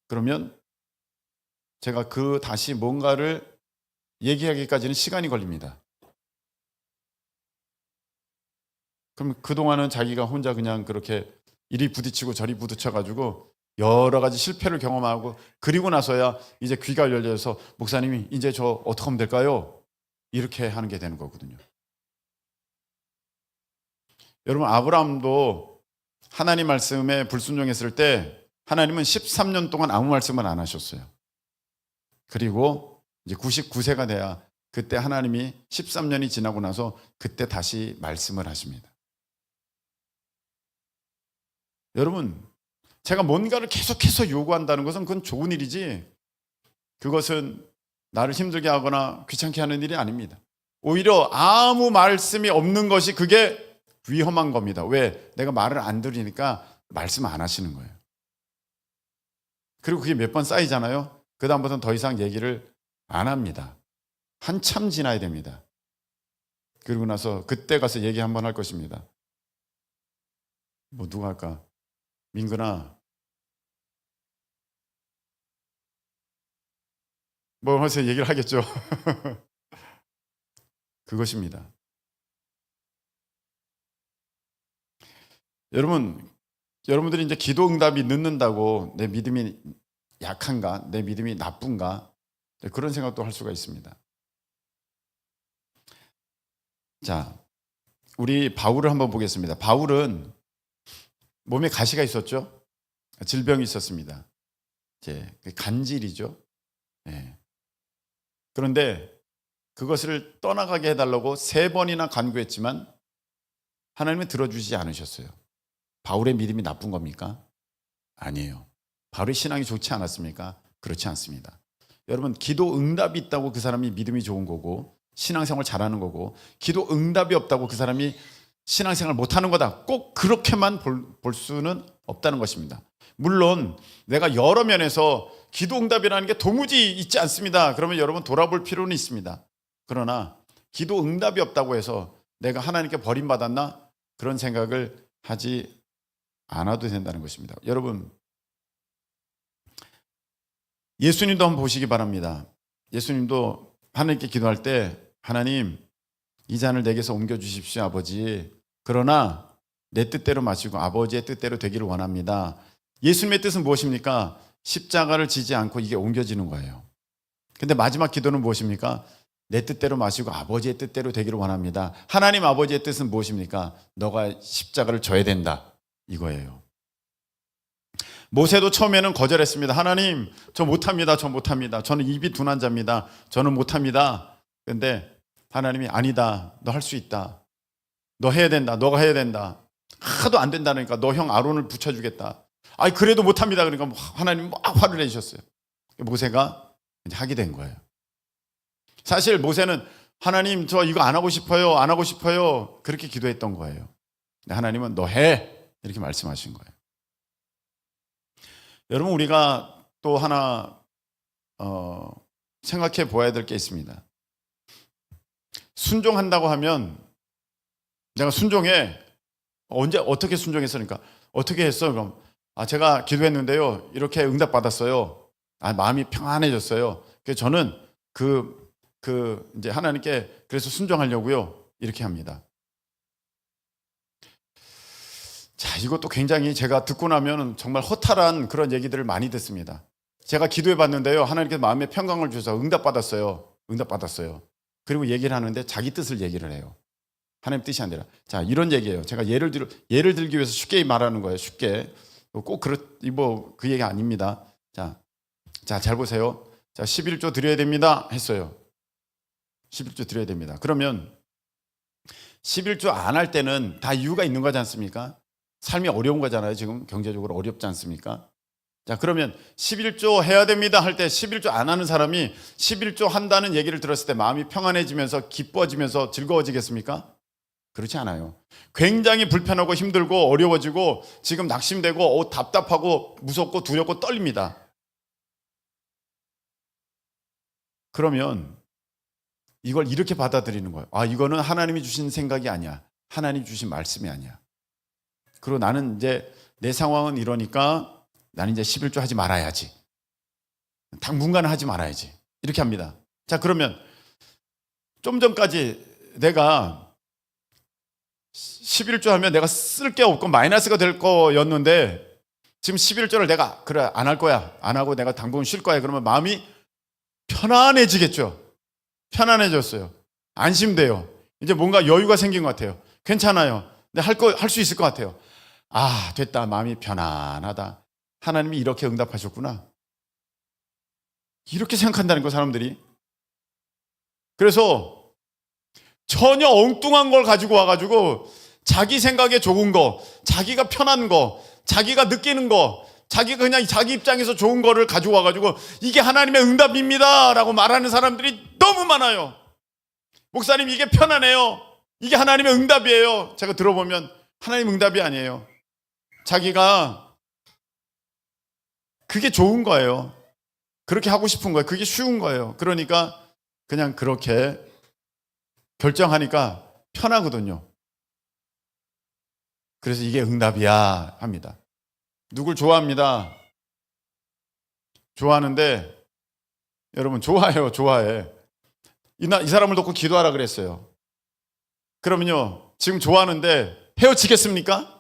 그러면 제가 다시 뭔가를 얘기하기까지는 시간이 걸립니다. 그럼 그동안은 자기가 혼자 그냥 그렇게 이리 부딪히고 저리 부딪혀가지고 여러 가지 실패를 경험하고, 그리고 나서야 이제 귀가 열려서 목사님이 이제 저 어떻게 하면 될까요? 이렇게 하는 게 되는 거거든요. 여러분, 아브라함도 하나님 말씀에 불순종했을 때 하나님은 13년 동안 아무 말씀을 안 하셨어요. 그리고 이제 99세가 돼야 그때 하나님이 13년이 지나고 나서 그때 다시 말씀을 하십니다. 여러분, 제가 뭔가를 계속해서 요구한다는 것은 그건 좋은 일이지, 그것은 나를 힘들게 하거나 귀찮게 하는 일이 아닙니다. 오히려 아무 말씀이 없는 것이 그게 위험한 겁니다. 왜? 내가 말을 안 들으니까 말씀 안 하시는 거예요. 그리고 그게 몇 번 쌓이잖아요. 그 다음부터는 더 이상 얘기를 안 합니다. 한참 지나야 됩니다. 그리고 나서 그때 가서 얘기 한번 할 것입니다. 누가 할까? 민근아, 하면서 얘기를 하겠죠. 그것입니다. 여러분들이 이제 기도 응답이 늦는다고 내 믿음이 약한가? 내 믿음이 나쁜가? 그런 생각도 할 수가 있습니다. 자, 우리 바울을 한번 보겠습니다. 바울은 몸에 가시가 있었죠. 질병이 있었습니다. 간질이죠. 네. 그런데 그것을 떠나가게 해달라고 3번이나 간구했지만 하나님은 들어주지 않으셨어요. 바울의 믿음이 나쁜 겁니까? 아니에요. 바울의 신앙이 좋지 않았습니까? 그렇지 않습니다. 여러분, 기도 응답이 있다고 그 사람이 믿음이 좋은 거고 신앙생활 잘하는 거고, 기도 응답이 없다고 그 사람이 신앙생활 못하는 거다, 꼭 그렇게만 볼 수는 없다는 것입니다. 물론 내가 여러 면에서 기도 응답이라는 게 도무지 있지 않습니다. 그러면 여러분 돌아볼 필요는 있습니다. 그러나 기도 응답이 없다고 해서 내가 하나님께 버림받았나? 그런 생각을 하지 않아도 된다는 것입니다. 여러분, 예수님도 한번 보시기 바랍니다. 예수님도 하나님께 기도할 때, 하나님, 이 잔을 내게서 옮겨주십시오, 아버지. 그러나 내 뜻대로 마시고 아버지의 뜻대로 되기를 원합니다. 예수님의 뜻은 무엇입니까? 십자가를 지지 않고 이게 옮겨지는 거예요. 근데 마지막 기도는 무엇입니까? 내 뜻대로 마시고 아버지의 뜻대로 되기를 원합니다. 하나님 아버지의 뜻은 무엇입니까? 너가 십자가를 져야 된다, 이거예요. 모세도 처음에는 거절했습니다. 하나님, 저 못합니다. 저는 입이 둔한 자입니다. 저는 못합니다. 근데 하나님이 아니다. 너 할 수 있다. 너 해야 된다. 너가 해야 된다. 하도 안 된다니까 너 형 아론을 붙여주겠다. 그래도 못합니다. 그러니까 하나님 막 화를 내셨어요. 모세가 이제 하게 된 거예요. 사실 모세는 하나님, 저 이거 안 하고 싶어요. 그렇게 기도했던 거예요. 근데 하나님은 너 해. 이렇게 말씀하신 거예요. 여러분, 우리가 또 하나 생각해 보아야 될 게 있습니다. 순종한다고 하면, 내가 순종해. 언제 어떻게 순종했으니까 어떻게 했어? 그럼 제가 기도했는데요, 이렇게 응답 받았어요. 마음이 평안해졌어요. 그래서 저는 이제 하나님께 그래서 순종하려고요, 이렇게 합니다. 자, 이것도 굉장히 제가 듣고 나면 정말 허탈한 그런 얘기들을 많이 듣습니다. 제가 기도해 봤는데요, 하나님께서 마음에 평강을 주셔서 응답 받았어요. 그리고 얘기를 하는데 자기 뜻을 얘기를 해요. 하나님 뜻이 아니라. 자, 이런 얘기예요. 제가 예를 들기 위해서 쉽게 말하는 거예요. 쉽게. 꼭 그 얘기 아닙니다. 자, 잘 보세요. 자, 11조 드려야 됩니다. 했어요. 11조 드려야 됩니다. 그러면 11조 안 할 때는 다 이유가 있는 거지 않습니까? 삶이 어려운 거잖아요. 지금 경제적으로 어렵지 않습니까? 자, 그러면 11조 해야 됩니다 할 때 11조 안 하는 사람이 11조 한다는 얘기를 들었을 때 마음이 평안해지면서 기뻐지면서 즐거워지겠습니까? 그렇지 않아요. 굉장히 불편하고 힘들고 어려워지고 지금 낙심되고 답답하고 무섭고 두렵고 떨립니다. 그러면 이걸 이렇게 받아들이는 거예요. 아, 이거는 하나님이 주신 생각이 아니야. 하나님 주신 말씀이 아니야. 그리고 나는 이제 내 상황은 이러니까 나는 이제 11조 하지 말아야지. 당분간은 하지 말아야지. 이렇게 합니다. 자, 그러면 좀 전까지 내가 11조 하면 내가 쓸 게 없고 마이너스가 될 거였는데 지금 11조를 내가 그래 안 할 거야. 안 하고 내가 당분간 쉴 거야. 그러면 마음이 편안해지겠죠. 편안해졌어요. 안심돼요. 이제 뭔가 여유가 생긴 것 같아요. 괜찮아요. 근데 할 수 있을 것 같아요. 아, 됐다. 마음이 편안하다. 하나님이 이렇게 응답하셨구나. 이렇게 생각한다는 거 사람들이. 그래서 전혀 엉뚱한 걸 가지고 와가지고 자기 생각에 좋은 거, 자기가 편한 거, 자기가 느끼는 거, 자기가 그냥 자기 입장에서 좋은 거를 가지고 와가지고 이게 하나님의 응답입니다 라고 말하는 사람들이 너무 많아요. 목사님 이게 편안해요. 이게 하나님의 응답이에요. 제가 들어보면 하나님 응답이 아니에요. 자기가 그게 좋은 거예요. 그렇게 하고 싶은 거예요. 그게 쉬운 거예요. 그러니까 그냥 그렇게 결정하니까 편하거든요. 그래서 이게 응답이야 합니다. 누굴 좋아합니다. 좋아하는데 여러분 좋아해요. 좋아해. 이 사람을 놓고 기도하라 그랬어요. 그러면요 지금 좋아하는데 헤어지겠습니까?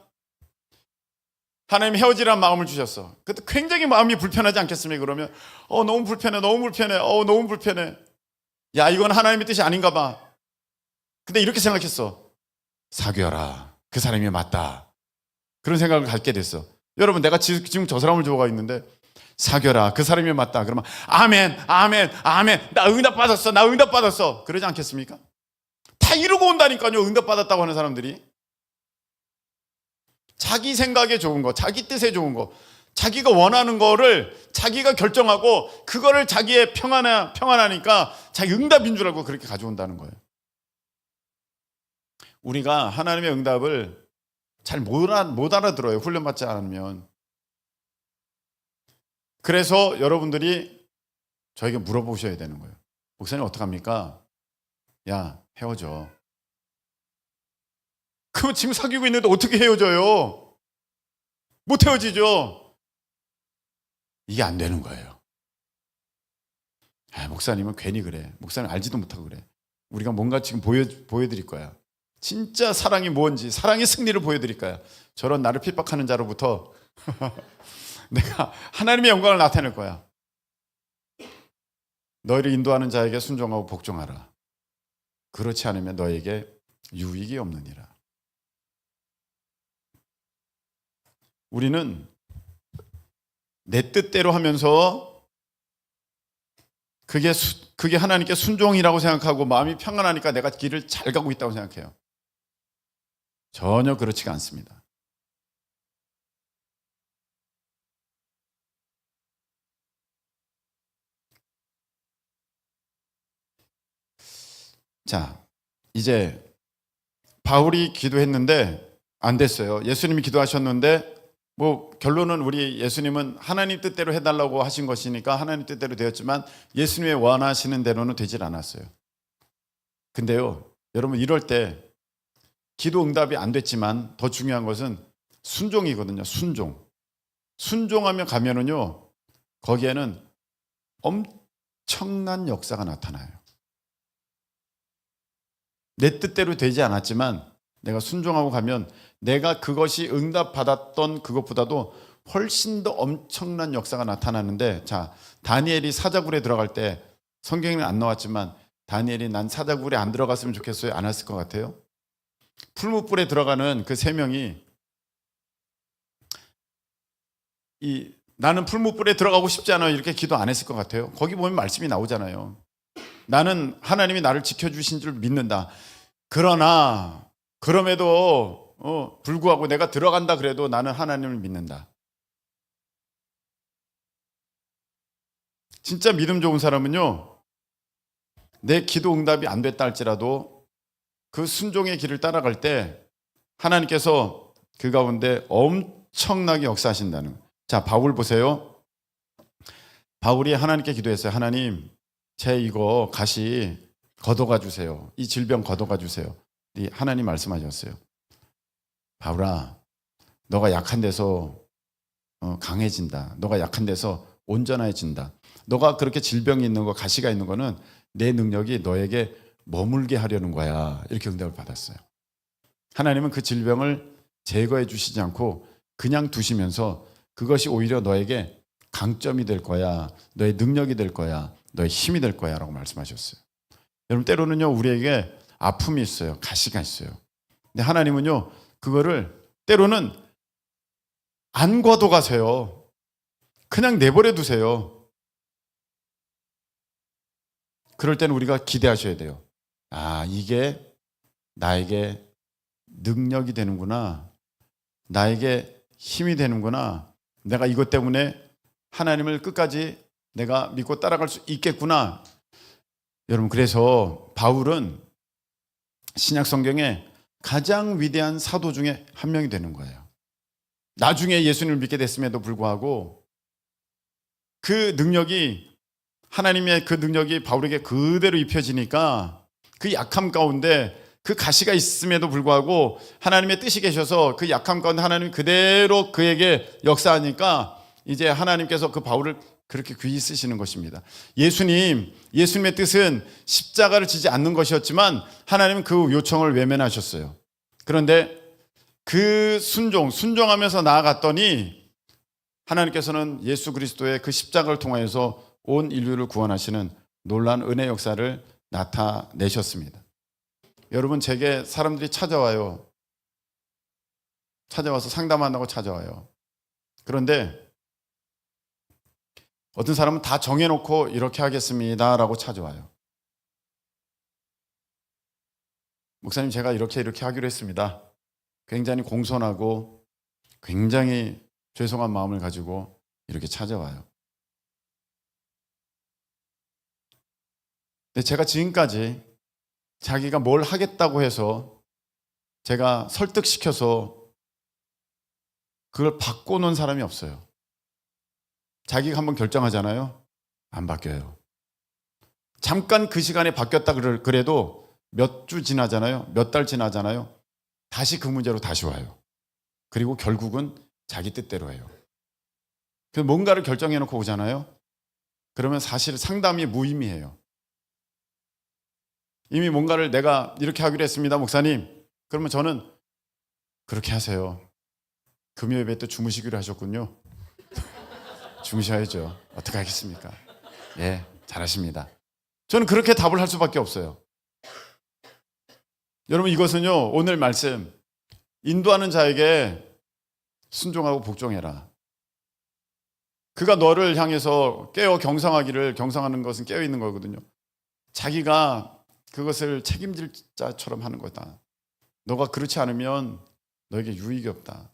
하나님 헤어지라는 마음을 주셨어. 그때 굉장히 마음이 불편하지 않겠습니까? 그러면 너무 불편해. 너무 불편해. 너무 불편해. 야, 이건 하나님의 뜻이 아닌가 봐. 근데 이렇게 생각했어. 사귀어라. 그 사람이 맞다. 그런 생각을 갖게 됐어. 여러분 내가 지금 저 사람을 좋아하고 있는데 사귀어라. 그 사람이 맞다. 그러면 아멘, 아멘, 아멘. 나 응답 받았어. 나 응답 받았어. 그러지 않겠습니까? 다 이루고 온다니까요. 응답 받았다고 하는 사람들이. 자기 생각에 좋은 거, 자기 뜻에 좋은 거, 자기가 원하는 거를 자기가 결정하고 그거를 자기의 평안하니까 자기 응답인 줄 알고 그렇게 가져온다는 거예요. 우리가 하나님의 응답을 잘 못 알아들어요. 훈련받지 않으면. 그래서 여러분들이 저에게 물어보셔야 되는 거예요. 목사님 어떡합니까? 야, 헤어져. 그럼 지금 사귀고 있는데 어떻게 헤어져요? 못 헤어지죠. 이게 안 되는 거예요. 목사님은 괜히 그래. 목사님 알지도 못하고 그래. 우리가 뭔가 지금 보여드릴 거야. 진짜 사랑이 뭔지, 사랑의 승리를 보여드릴 거야. 저런 나를 핍박하는 자로부터 내가 하나님의 영광을 나타낼 거야. 너희를 인도하는 자에게 순종하고 복종하라. 그렇지 않으면 너에게 유익이 없느니라. 우리는 내 뜻대로 하면서 그게 하나님께 순종이라고 생각하고 마음이 평안하니까 내가 길을 잘 가고 있다고 생각해요. 전혀 그렇지가 않습니다. 자, 이제 바울이 기도했는데 안 됐어요. 예수님이 기도하셨는데 결론은 우리 예수님은 하나님 뜻대로 해달라고 하신 것이니까 하나님 뜻대로 되었지만 예수님의 원하시는 대로는 되질 않았어요. 근데요, 여러분 이럴 때 기도 응답이 안 됐지만 더 중요한 것은 순종이거든요. 순종하며 가면은요, 거기에는 엄청난 역사가 나타나요. 내 뜻대로 되지 않았지만 내가 순종하고 가면 내가 그것이 응답받았던 그것보다도 훨씬 더 엄청난 역사가 나타나는데, 자, 다니엘이 사자굴에 들어갈 때 성경에는 안 나왔지만 다니엘이 난 사자굴에 안 들어갔으면 좋겠어요? 안 했을 것 같아요? 풀무불에 들어가는 그 세 명이 나는 풀무불에 들어가고 싶지 않아요 이렇게 기도 안 했을 것 같아요? 거기 보면 말씀이 나오잖아요. 나는 하나님이 나를 지켜주신 줄 믿는다. 그러나 그럼에도 불구하고 내가 들어간다 그래도 나는 하나님을 믿는다. 진짜 믿음 좋은 사람은요, 내 기도 응답이 안 됐다 할지라도 그 순종의 길을 따라갈 때 하나님께서 그 가운데 엄청나게 역사하신다는 거예요. 자, 바울 보세요. 바울이 하나님께 기도했어요. 하나님, 제 이거 가시 걷어가 주세요. 이 질병 걷어가 주세요. 하나님 말씀하셨어요. 바울아, 너가 약한 데서 강해진다. 너가 약한 데서 온전해진다. 너가 그렇게 질병이 있는 거, 가시가 있는 거는 내 능력이 너에게 머물게 하려는 거야. 이렇게 응답을 받았어요. 하나님은 그 질병을 제거해 주시지 않고 그냥 두시면서 그것이 오히려 너에게 강점이 될 거야. 너의 능력이 될 거야. 너의 힘이 될 거야 라고 말씀하셨어요. 여러분, 때로는요, 우리에게 아픔이 있어요. 가시가 있어요. 근데 하나님은요, 그거를 때로는 안 걷어가세요. 그냥 내버려 두세요. 그럴 때는 우리가 기대하셔야 돼요. 아, 이게 나에게 능력이 되는구나. 나에게 힘이 되는구나. 내가 이것 때문에 하나님을 끝까지 내가 믿고 따라갈 수 있겠구나. 여러분, 그래서 바울은 신약 성경에 가장 위대한 사도 중에 한 명이 되는 거예요. 나중에 예수님을 믿게 됐음에도 불구하고 그 능력이, 하나님의 그 능력이 바울에게 그대로 입혀지니까 그 약함 가운데 그 가시가 있음에도 불구하고 하나님의 뜻이 계셔서 그 약함 가운데 하나님이 그대로 그에게 역사하니까 이제 하나님께서 그 바울을 그렇게 귀히 쓰시는 것입니다. 예수님의 뜻은 십자가를 지지 않는 것이었지만 하나님은 그 요청을 외면하셨어요. 그런데 그 순종하면서 나아갔더니 하나님께서는 예수 그리스도의 그 십자가를 통하여서 온 인류를 구원하시는 놀라운 은혜 역사를 나타내셨습니다. 여러분, 제게 사람들이 찾아와요. 찾아와서 상담한다고 찾아와요. 그런데 어떤 사람은 다 정해놓고 이렇게 하겠습니다 라고 찾아와요. 목사님, 제가 이렇게 하기로 했습니다. 굉장히 공손하고 굉장히 죄송한 마음을 가지고 이렇게 찾아와요. 근데 제가 지금까지 자기가 뭘 하겠다고 해서 제가 설득시켜서 그걸 바꿔놓은 사람이 없어요. 자기가 한번 결정하잖아요. 안 바뀌어요. 잠깐 그 시간에 바뀌었다 그래도 몇 주 지나잖아요. 몇 달 지나잖아요. 다시 그 문제로 다시 와요. 그리고 결국은 자기 뜻대로 해요. 그래서 뭔가를 결정해놓고 오잖아요. 그러면 사실 상담이 무의미해요. 이미 뭔가를 내가 이렇게 하기로 했습니다, 목사님. 그러면 저는 그렇게 하세요. 금요 예배 때 주무시기로 하셨군요. 주무셔야죠. 어떻게 하겠습니까? 예, 잘하십니다. 저는 그렇게 답을 할 수밖에 없어요. 여러분, 이것은요, 오늘 말씀, 인도하는 자에게 순종하고 복종해라. 그가 너를 향해서 깨어 경성하는 것은 깨어 있는 거거든요. 자기가 그것을 책임질 자처럼 하는 거다. 너가 그렇지 않으면 너에게 유익이 없다.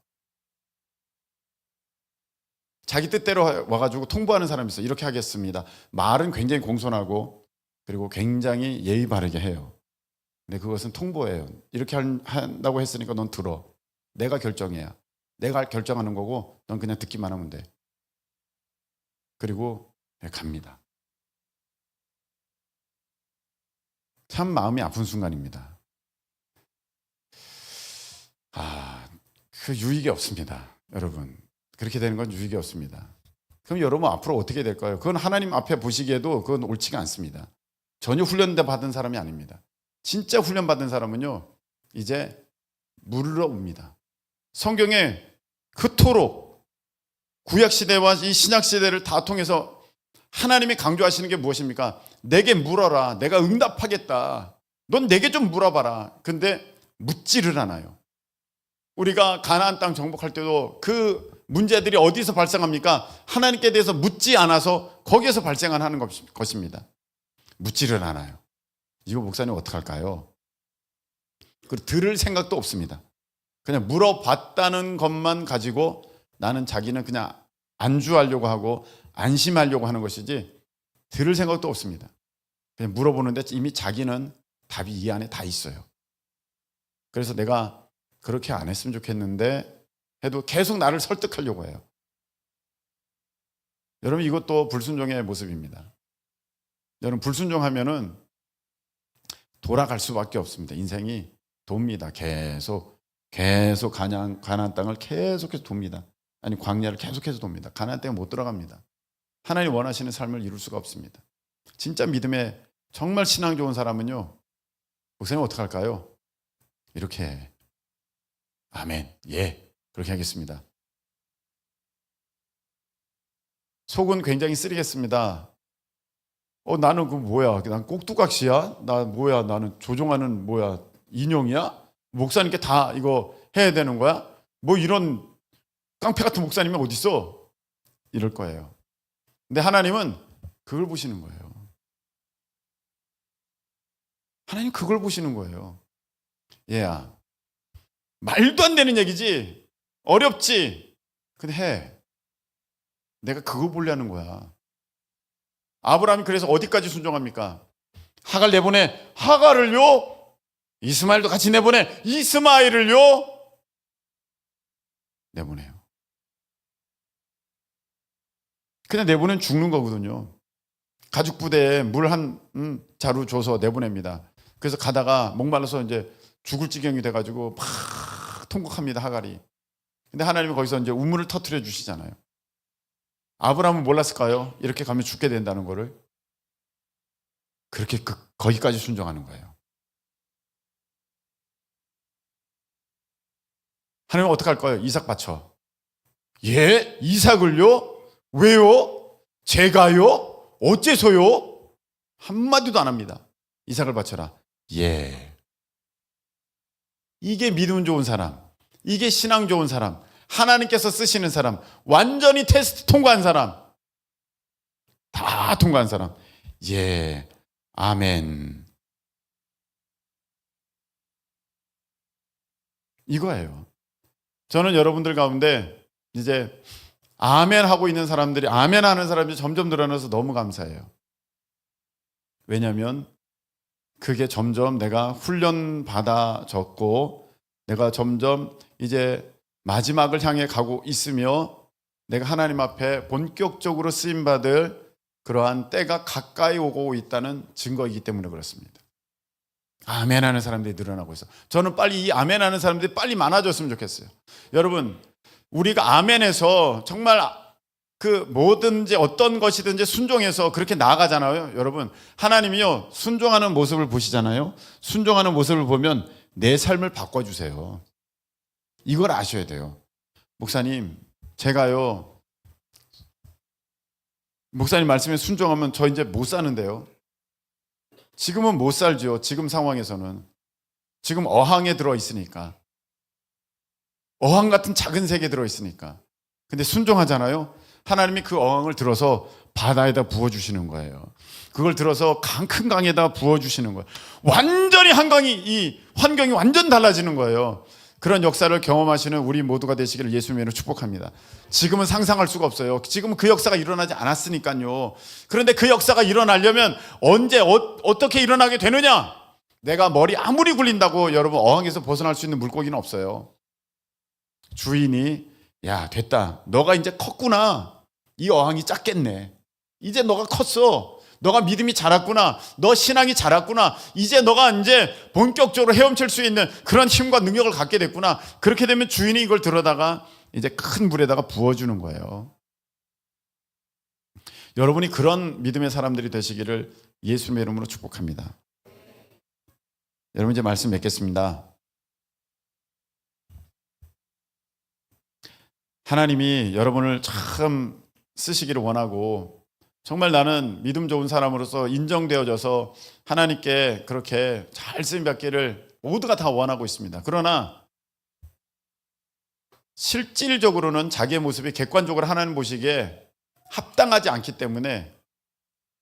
자기 뜻대로 와가지고 통보하는 사람이 있어요. 이렇게 하겠습니다. 말은 굉장히 공손하고 그리고 굉장히 예의 바르게 해요. 근데 그것은 통보예요. 이렇게 한다고 했으니까 넌 들어. 내가 결정해야. 내가 결정하는 거고 넌 그냥 듣기만 하면 돼. 그리고 갑니다. 참 마음이 아픈 순간입니다. 그 유익이 없습니다. 여러분, 그렇게 되는 건 유익이 없습니다. 그럼 여러분 앞으로 어떻게 될까요? 그건 하나님 앞에 보시기에도 그건 옳지가 않습니다. 전혀 훈련받은 사람이 아닙니다. 진짜 훈련받은 사람은요, 이제 물으러 옵니다. 성경에 그토록 구약시대와 이 신약시대를 다 통해서 하나님이 강조하시는 게 무엇입니까? 내게 물어라. 내가 응답하겠다. 넌 내게 좀 물어봐라. 근데 묻지를 않아요. 우리가 가나안 땅 정복할 때도 그 문제들이 어디서 발생합니까? 하나님께 대해서 묻지 않아서 거기에서 발생하는 것입니다. 묻지를 않아요. 이거 목사님 어떡할까요? 그리고 들을 생각도 없습니다. 그냥 물어봤다는 것만 가지고 나는 자기는 그냥 안주하려고 하고 안심하려고 하는 것이지 들을 생각도 없습니다. 그냥 물어보는데 이미 자기는 답이 이 안에 다 있어요. 그래서 내가 그렇게 안 했으면 좋겠는데 해도 계속 나를 설득하려고 해요. 여러분, 이것도 불순종의 모습입니다. 여러분, 불순종하면은 돌아갈 수밖에 없습니다. 인생이 돕니다. 계속 가나안 땅을 계속해서 돕니다. 아니, 광야를 계속해서 돕니다. 가나안 땅에 못 들어갑니다. 하나님 원하시는 삶을 이룰 수가 없습니다. 진짜 믿음에 정말 신앙 좋은 사람은요, 목사님 어떡할까요? 이렇게 해. 아멘. 예, 그렇게 하겠습니다. 속은 굉장히 쓰리겠습니다. 나는 그 뭐야? 난 꼭두각시야? 나 뭐야? 나는 조종하는 뭐야? 인형이야? 목사님께 다 이거 해야 되는 거야? 뭐 이런 깡패 같은 목사님이 어디 있어? 이럴 거예요. 근데 하나님은 그걸 보시는 거예요. 하나님 그걸 보시는 거예요. 얘야, 말도 안 되는 얘기지. 어렵지. 근데 해. 내가 그거 보려는 거야. 아브라함이 그래서 어디까지 순종합니까? 하갈 내보내. 하갈을요. 이스마엘도 같이 내보내. 이스마엘을요. 내보내요. 그냥 내보내면 죽는 거거든요. 가죽 부대에 물 한 자루 줘서 내보냅니다. 그래서 가다가 목말라서 이제 죽을 지경이 돼가지고 막 통곡합니다, 하갈이. 근데 하나님이 거기서 이제 우물을 터뜨려 주시잖아요. 아브라함은 몰랐을까요? 이렇게 가면 죽게 된다는 거를. 그렇게 거기까지 순종하는 거예요. 하나님은 어떡할까요? 이삭 바쳐. 예? 이삭을요? 왜요? 제가요? 어째서요? 한마디도 안 합니다. 이삭을 바쳐라. 예. 이게 믿음 좋은 사람, 이게 신앙 좋은 사람, 하나님께서 쓰시는 사람, 완전히 테스트 통과한 사람, 다 통과한 사람. 예, 아멘. 이거예요. 저는 여러분들 가운데 이제 아멘 하고 있는 사람들이, 아멘 하는 사람들이 점점 늘어나서 너무 감사해요. 왜냐하면 그게 점점 내가 훈련 받아졌고 내가 점점 이제 마지막을 향해 가고 있으며 내가 하나님 앞에 본격적으로 쓰임받을 그러한 때가 가까이 오고 있다는 증거이기 때문에 그렇습니다. 아멘 하는 사람들이 늘어나고 있어. 저는 빨리 이 아멘 하는 사람들이 빨리 많아졌으면 좋겠어요. 여러분, 우리가 아멘해서 정말 그 뭐든지 어떤 것이든지 순종해서 그렇게 나아가잖아요. 여러분, 하나님이요 순종하는 모습을 보시잖아요. 순종하는 모습을 보면 내 삶을 바꿔주세요. 이걸 아셔야 돼요. 목사님, 제가요 목사님 말씀에 순종하면 저 이제 못 사는데요. 지금은 못 살죠. 지금 상황에서는. 지금 어항에 들어있으니까. 어항 같은 작은 세계에 들어있으니까. 근데 순종하잖아요. 하나님이 그 어항을 들어서 바다에다 부어주시는 거예요. 그걸 들어서 큰 강에다 부어주시는 거예요. 완전히 이 환경이 완전 달라지는 거예요. 그런 역사를 경험하시는 우리 모두가 되시기를 예수님의 이름으로 축복합니다. 지금은 상상할 수가 없어요. 지금은 그 역사가 일어나지 않았으니까요. 그런데 그 역사가 일어나려면 언제 어떻게 일어나게 되느냐? 내가 머리 아무리 굴린다고 여러분 어항에서 벗어날 수 있는 물고기는 없어요. 주인이 야 됐다. 너가 이제 컸구나. 이 어항이 작겠네. 이제 너가 컸어. 너가 믿음이 자랐구나. 너 신앙이 자랐구나. 이제 너가 이제 본격적으로 헤엄칠 수 있는 그런 힘과 능력을 갖게 됐구나. 그렇게 되면 주인이 이걸 들어다가 이제 큰 물에다가 부어주는 거예요. 여러분이 그런 믿음의 사람들이 되시기를 예수님의 이름으로 축복합니다. 여러분 이제 말씀 맺겠습니다. 하나님이 여러분을 참 쓰시기를 원하고 정말 나는 믿음 좋은 사람으로서 인정되어져서 하나님께 그렇게 잘 쓰임받기를 모두가 다 원하고 있습니다. 그러나 실질적으로는 자기의 모습이 객관적으로 하나님 보시기에 합당하지 않기 때문에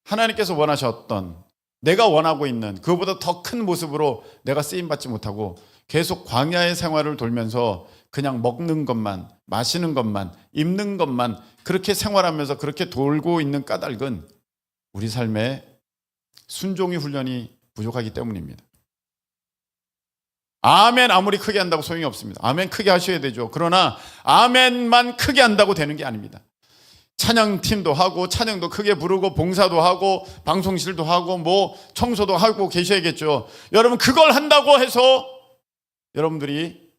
하나님께서 원하셨던 내가 원하고 있는 그보다 더 큰 모습으로 내가 쓰임받지 못하고 계속 광야의 생활을 돌면서 그냥 먹는 것만, 마시는 것만, 입는 것만 그렇게 생활하면서 그렇게 돌고 있는 까닭은 우리 삶에 순종의 훈련이 부족하기 때문입니다. 아멘 아무리 크게 한다고 소용이 없습니다. 아멘 크게 하셔야 되죠. 그러나 아멘만 크게 한다고 되는 게 아닙니다. 찬양팀도 하고 찬양도 크게 부르고 봉사도 하고 방송실도 하고 뭐 청소도 하고 계셔야겠죠. 여러분 그걸 한다고 해서 여러분들이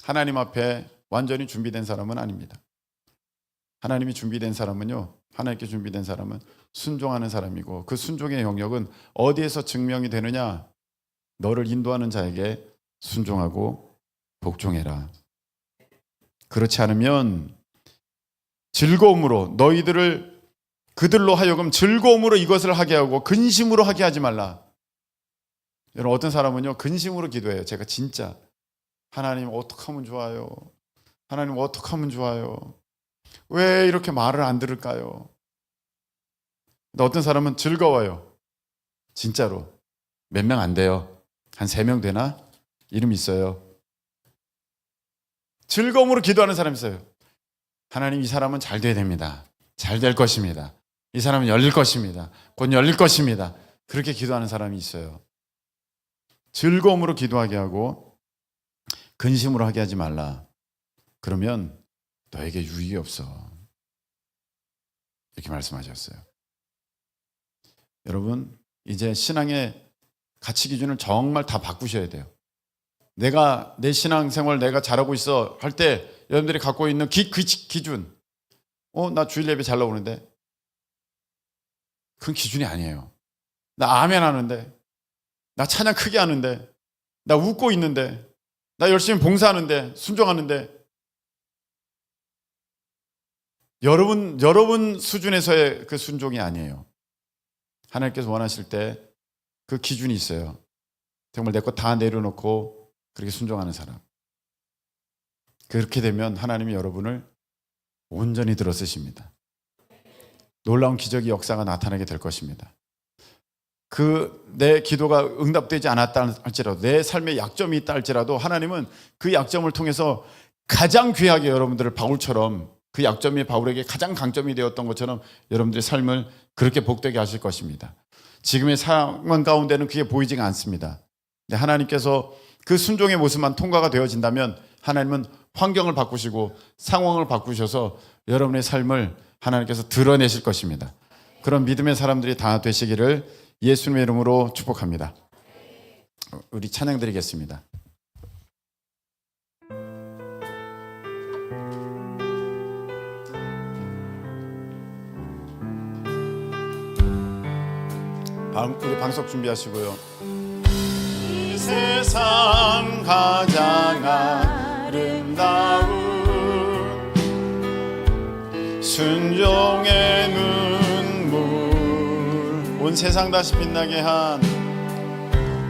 하나님 앞에 완전히 준비된 사람은 아닙니다. 하나님이 준비된 사람은요, 하나님께 준비된 사람은 순종하는 사람이고 그 순종의 영역은 어디에서 증명이 되느냐? 너를 인도하는 자에게 순종하고 복종해라. 그렇지 않으면 즐거움으로 너희들을 그들로 하여금 즐거움으로 이것을 하게 하고 근심으로 하게 하지 말라. 여러분 어떤 사람은요 근심으로 기도해요. 제가 진짜 하나님 어떻게 하면 좋아요? 하나님 어떻게 하면 좋아요? 왜 이렇게 말을 안 들을까요? 근데 어떤 사람은 즐거워요. 진짜로 몇 명 안 돼요. 한 3명 되나? 이름 있어요. 즐거움으로 기도하는 사람이 있어요. 하나님 이 사람은 잘 돼야 됩니다. 잘 될 것입니다. 이 사람은 열릴 것입니다. 곧 열릴 것입니다. 그렇게 기도하는 사람이 있어요. 즐거움으로 기도하게 하고 근심으로 하게 하지 말라. 그러면 너에게 유익이 없어. 이렇게 말씀하셨어요. 여러분 이제 신앙의 가치 기준을 정말 다 바꾸셔야 돼요. 내가 내 신앙생활 내가 잘하고 있어 할 때 여러분들이 갖고 있는 기준, 나 주일 예배 잘 나오는데 그건 기준이 아니에요. 나 아멘 하는데, 나 찬양 크게 하는데, 나 웃고 있는데, 나 열심히 봉사하는데, 순종하는데, 여러분 수준에서의 그 순종이 아니에요. 하나님께서 원하실 때 그 기준이 있어요. 정말 내 거 다 내려놓고 그렇게 순종하는 사람. 그렇게 되면 하나님이 여러분을 온전히 들어쓰십니다. 놀라운 기적의 역사가 나타나게 될 것입니다. 내 기도가 응답되지 않았다 할지라도 내 삶에 약점이 있다 할지라도 하나님은 그 약점을 통해서 가장 귀하게 여러분들을 바울처럼 그 약점이 바울에게 가장 강점이 되었던 것처럼 여러분들의 삶을 그렇게 복되게 하실 것입니다. 지금의 상황 가운데는 그게 보이지가 않습니다. 근데 하나님께서 그 순종의 모습만 통과가 되어진다면 하나님은 환경을 바꾸시고 상황을 바꾸셔서 여러분의 삶을 하나님께서 드러내실 것입니다. 그런 믿음의 사람들이 다 되시기를 예수님의 이름으로 축복합니다. 우리 찬양 드리겠습니다. 우리 방석 준비하시고요. 이 세상 가장 아름다운 순종의 눈물 온 세상 다시 빛나게 한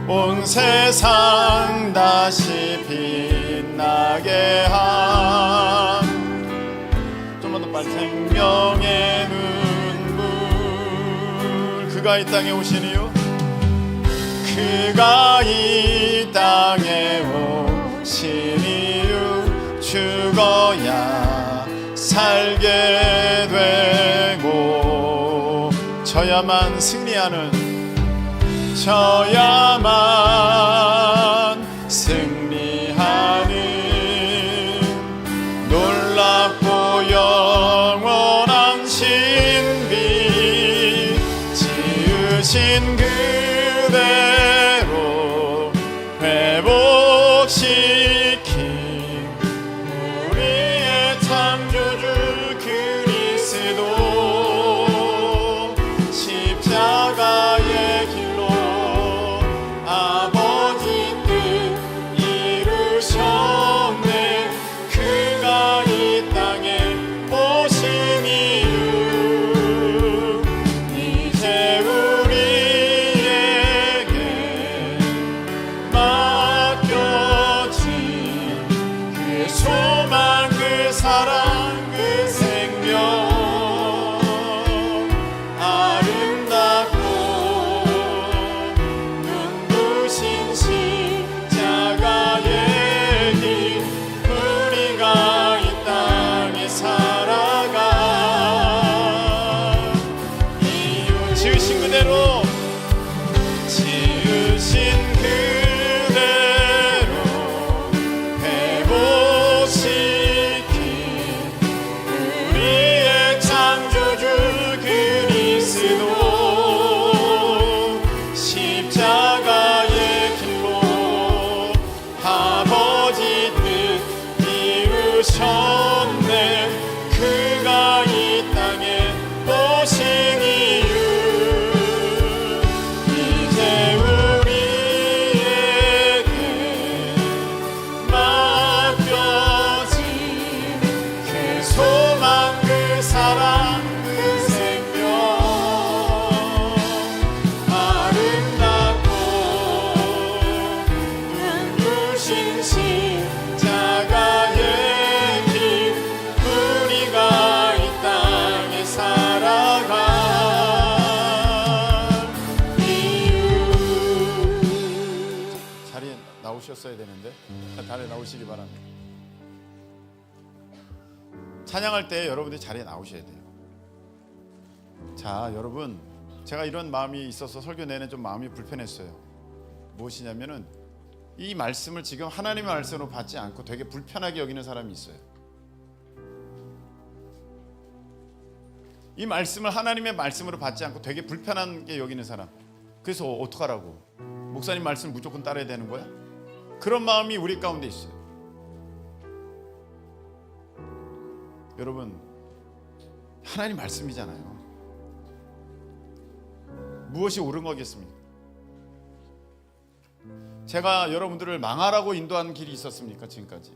온 세상 다시 빛나게 한 좀만 더 빨리 생명의 눈물 그가 이 땅에 오신 이유 그가 이 땅에 오신 이유 죽어야 살게 되고 저야만 승리하는 저야만 승리하는 놀랍고 영원한 신비 지으신 그대로 회복시킨 우리의 창조주 그리스도 십자가의 길로 아버지 나오셨어야 되는데 자리에 나오시기 바랍니다. 찬양할 때 여러분들이 자리에 나오셔야 돼요. 자, 여러분, 제가 이런 마음이 있어서 설교 내내 좀 마음이 불편했어요. 무엇이냐면은 이 말씀을 지금 하나님의 말씀으로 받지 않고 되게 불편하게 여기는 사람이 있어요. 이 말씀을 하나님의 말씀으로 받지 않고 되게 불편하게 여기는 사람. 그래서 어떡하라고? 목사님 말씀 무조건 따라야 되는 거야? 그런 마음이 우리 가운데 있어요. 여러분, 하나님 말씀이잖아요. 무엇이 옳은 거겠습니까? 제가 여러분들을 망하라고 인도한 길이 있었습니까? 지금까지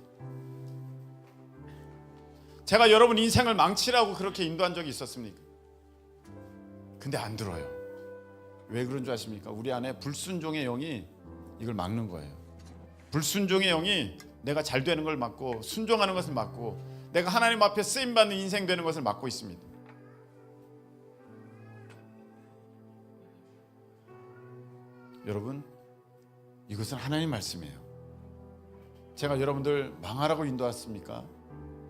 제가 여러분 인생을 망치라고 그렇게 인도한 적이 있었습니까? 근데 안 들어요. 왜 그런 줄 아십니까? 우리 안에 불순종의 영이 이걸 막는 거예요. 불순종의 영이 내가 잘 되는 걸 막고 순종하는 것을 막고 내가 하나님 앞에 쓰임받는 인생 되는 것을 막고 있습니다. 여러분, 이것은 하나님 말씀이에요. 제가 여러분들 망하라고 인도했습니까?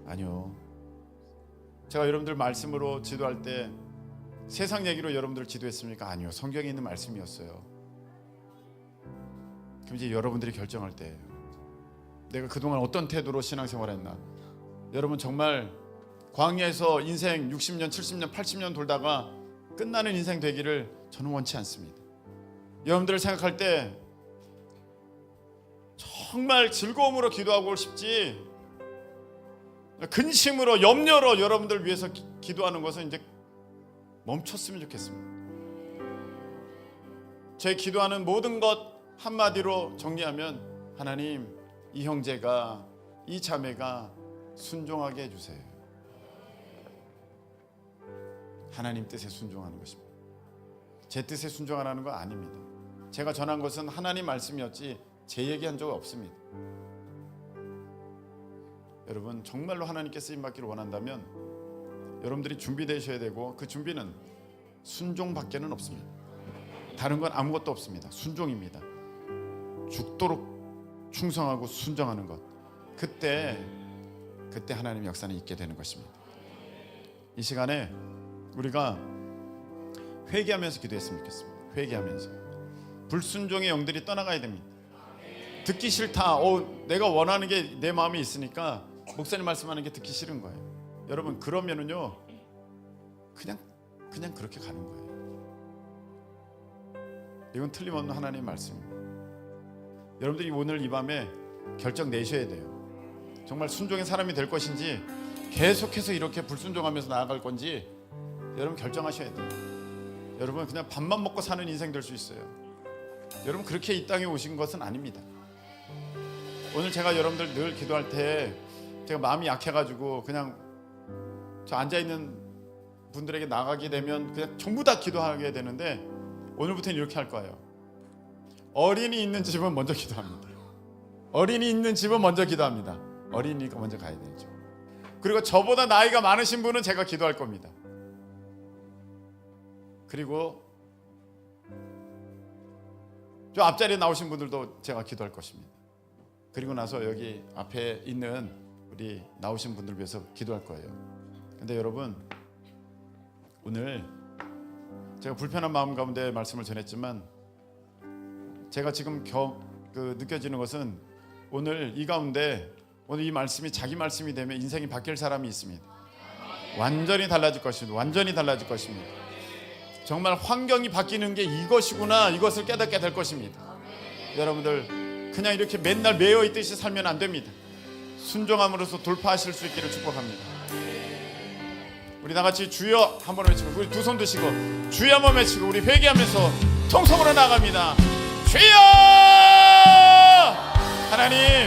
아니요. 제가 여러분들 말씀으로 지도할 때 세상 얘기로 여러분들 지도했습니까? 아니요. 성경에 있는 말씀이었어요. 그럼 이제 여러분들이 결정할 때예요. 내가 그동안 어떤 태도로 신앙생활했나? 여러분, 정말 광야에서 인생 60년, 70년, 80년 돌다가 끝나는 인생 되기를 저는 원치 않습니다. 여러분들을 생각할 때 정말 즐거움으로 기도하고 싶지, 근심으로 염려로 여러분들 위해서 기도하는 것은 이제 멈췄으면 좋겠습니다. 제 기도하는 모든 것 한마디로 정리하면, 하나님, 이 형제가, 이 자매가 순종하게 해주세요. 하나님 뜻에 순종하는 것입니다. 제 뜻에 순종하라는 거 아닙니다. 제가 전한 것은 하나님 말씀이었지 제 얘기한 적 없습니다. 여러분, 정말로 하나님께 쓰임받기를 원한다면 여러분들이 준비되셔야 되고, 그 준비는 순종밖에는 없습니다. 다른 건 아무것도 없습니다. 순종입니다. 죽도록 충성하고 순종하는 것, 그때 하나님 역사는 있게 되는 것입니다. 이 시간에 우리가 회개하면서 기도했으면 좋겠습니다. 회개하면서 불순종의 영들이 떠나가야 됩니다. 듣기 싫다, 내가 원하는 게 내 마음에 있으니까 목사님 말씀하는 게 듣기 싫은 거예요. 여러분, 그러면은요 그냥 그렇게 가는 거예요. 이건 틀림없는 하나님의 말씀입니다. 여러분들이 오늘 이 밤에 결정 내셔야 돼요. 정말 순종의 사람이 될 것인지, 계속해서 이렇게 불순종하면서 나아갈 건지 여러분 결정하셔야 돼요. 여러분, 그냥 밥만 먹고 사는 인생 될 수 있어요. 여러분, 그렇게 이 땅에 오신 것은 아닙니다. 오늘 제가 여러분들 늘 기도할 때 제가 마음이 약해가지고 그냥 저 앉아있는 분들에게 나가게 되면 그냥 전부 다 기도하게 되는데, 오늘부터는 이렇게 할 거예요. 어린이 있는 집은 먼저 기도합니다. 어린이 있는 집은 먼저 기도합니다. 어린이가 먼저 가야 되죠. 그리고 저보다 나이가 많으신 분은 제가 기도할 겁니다. 그리고 저 앞자리에 나오신 분들도 제가 기도할 것입니다. 그리고 나서 여기 앞에 있는 우리 나오신 분들 위해서 기도할 거예요. 근데 여러분, 오늘 제가 불편한 마음 가운데 말씀을 전했지만, 제가 지금 느껴지는 것은, 오늘 이 가운데 오늘 이 말씀이 자기 말씀이 되면 인생이 바뀔 사람이 있습니다. 완전히 달라질 것입니다. 완전히 달라질 것입니다. 정말 환경이 바뀌는 게 이것이구나, 이것을 깨닫게 될 것입니다. 여러분들, 그냥 이렇게 맨날 매여 있듯이 살면 안 됩니다. 순종함으로써 돌파하실 수 있기를 축복합니다. 우리 다 같이 주여 한번 외치고, 우리 두 손 드시고 주여 한번 외치고, 우리 회개하면서 통성으로 나갑니다. 주여! 하나님,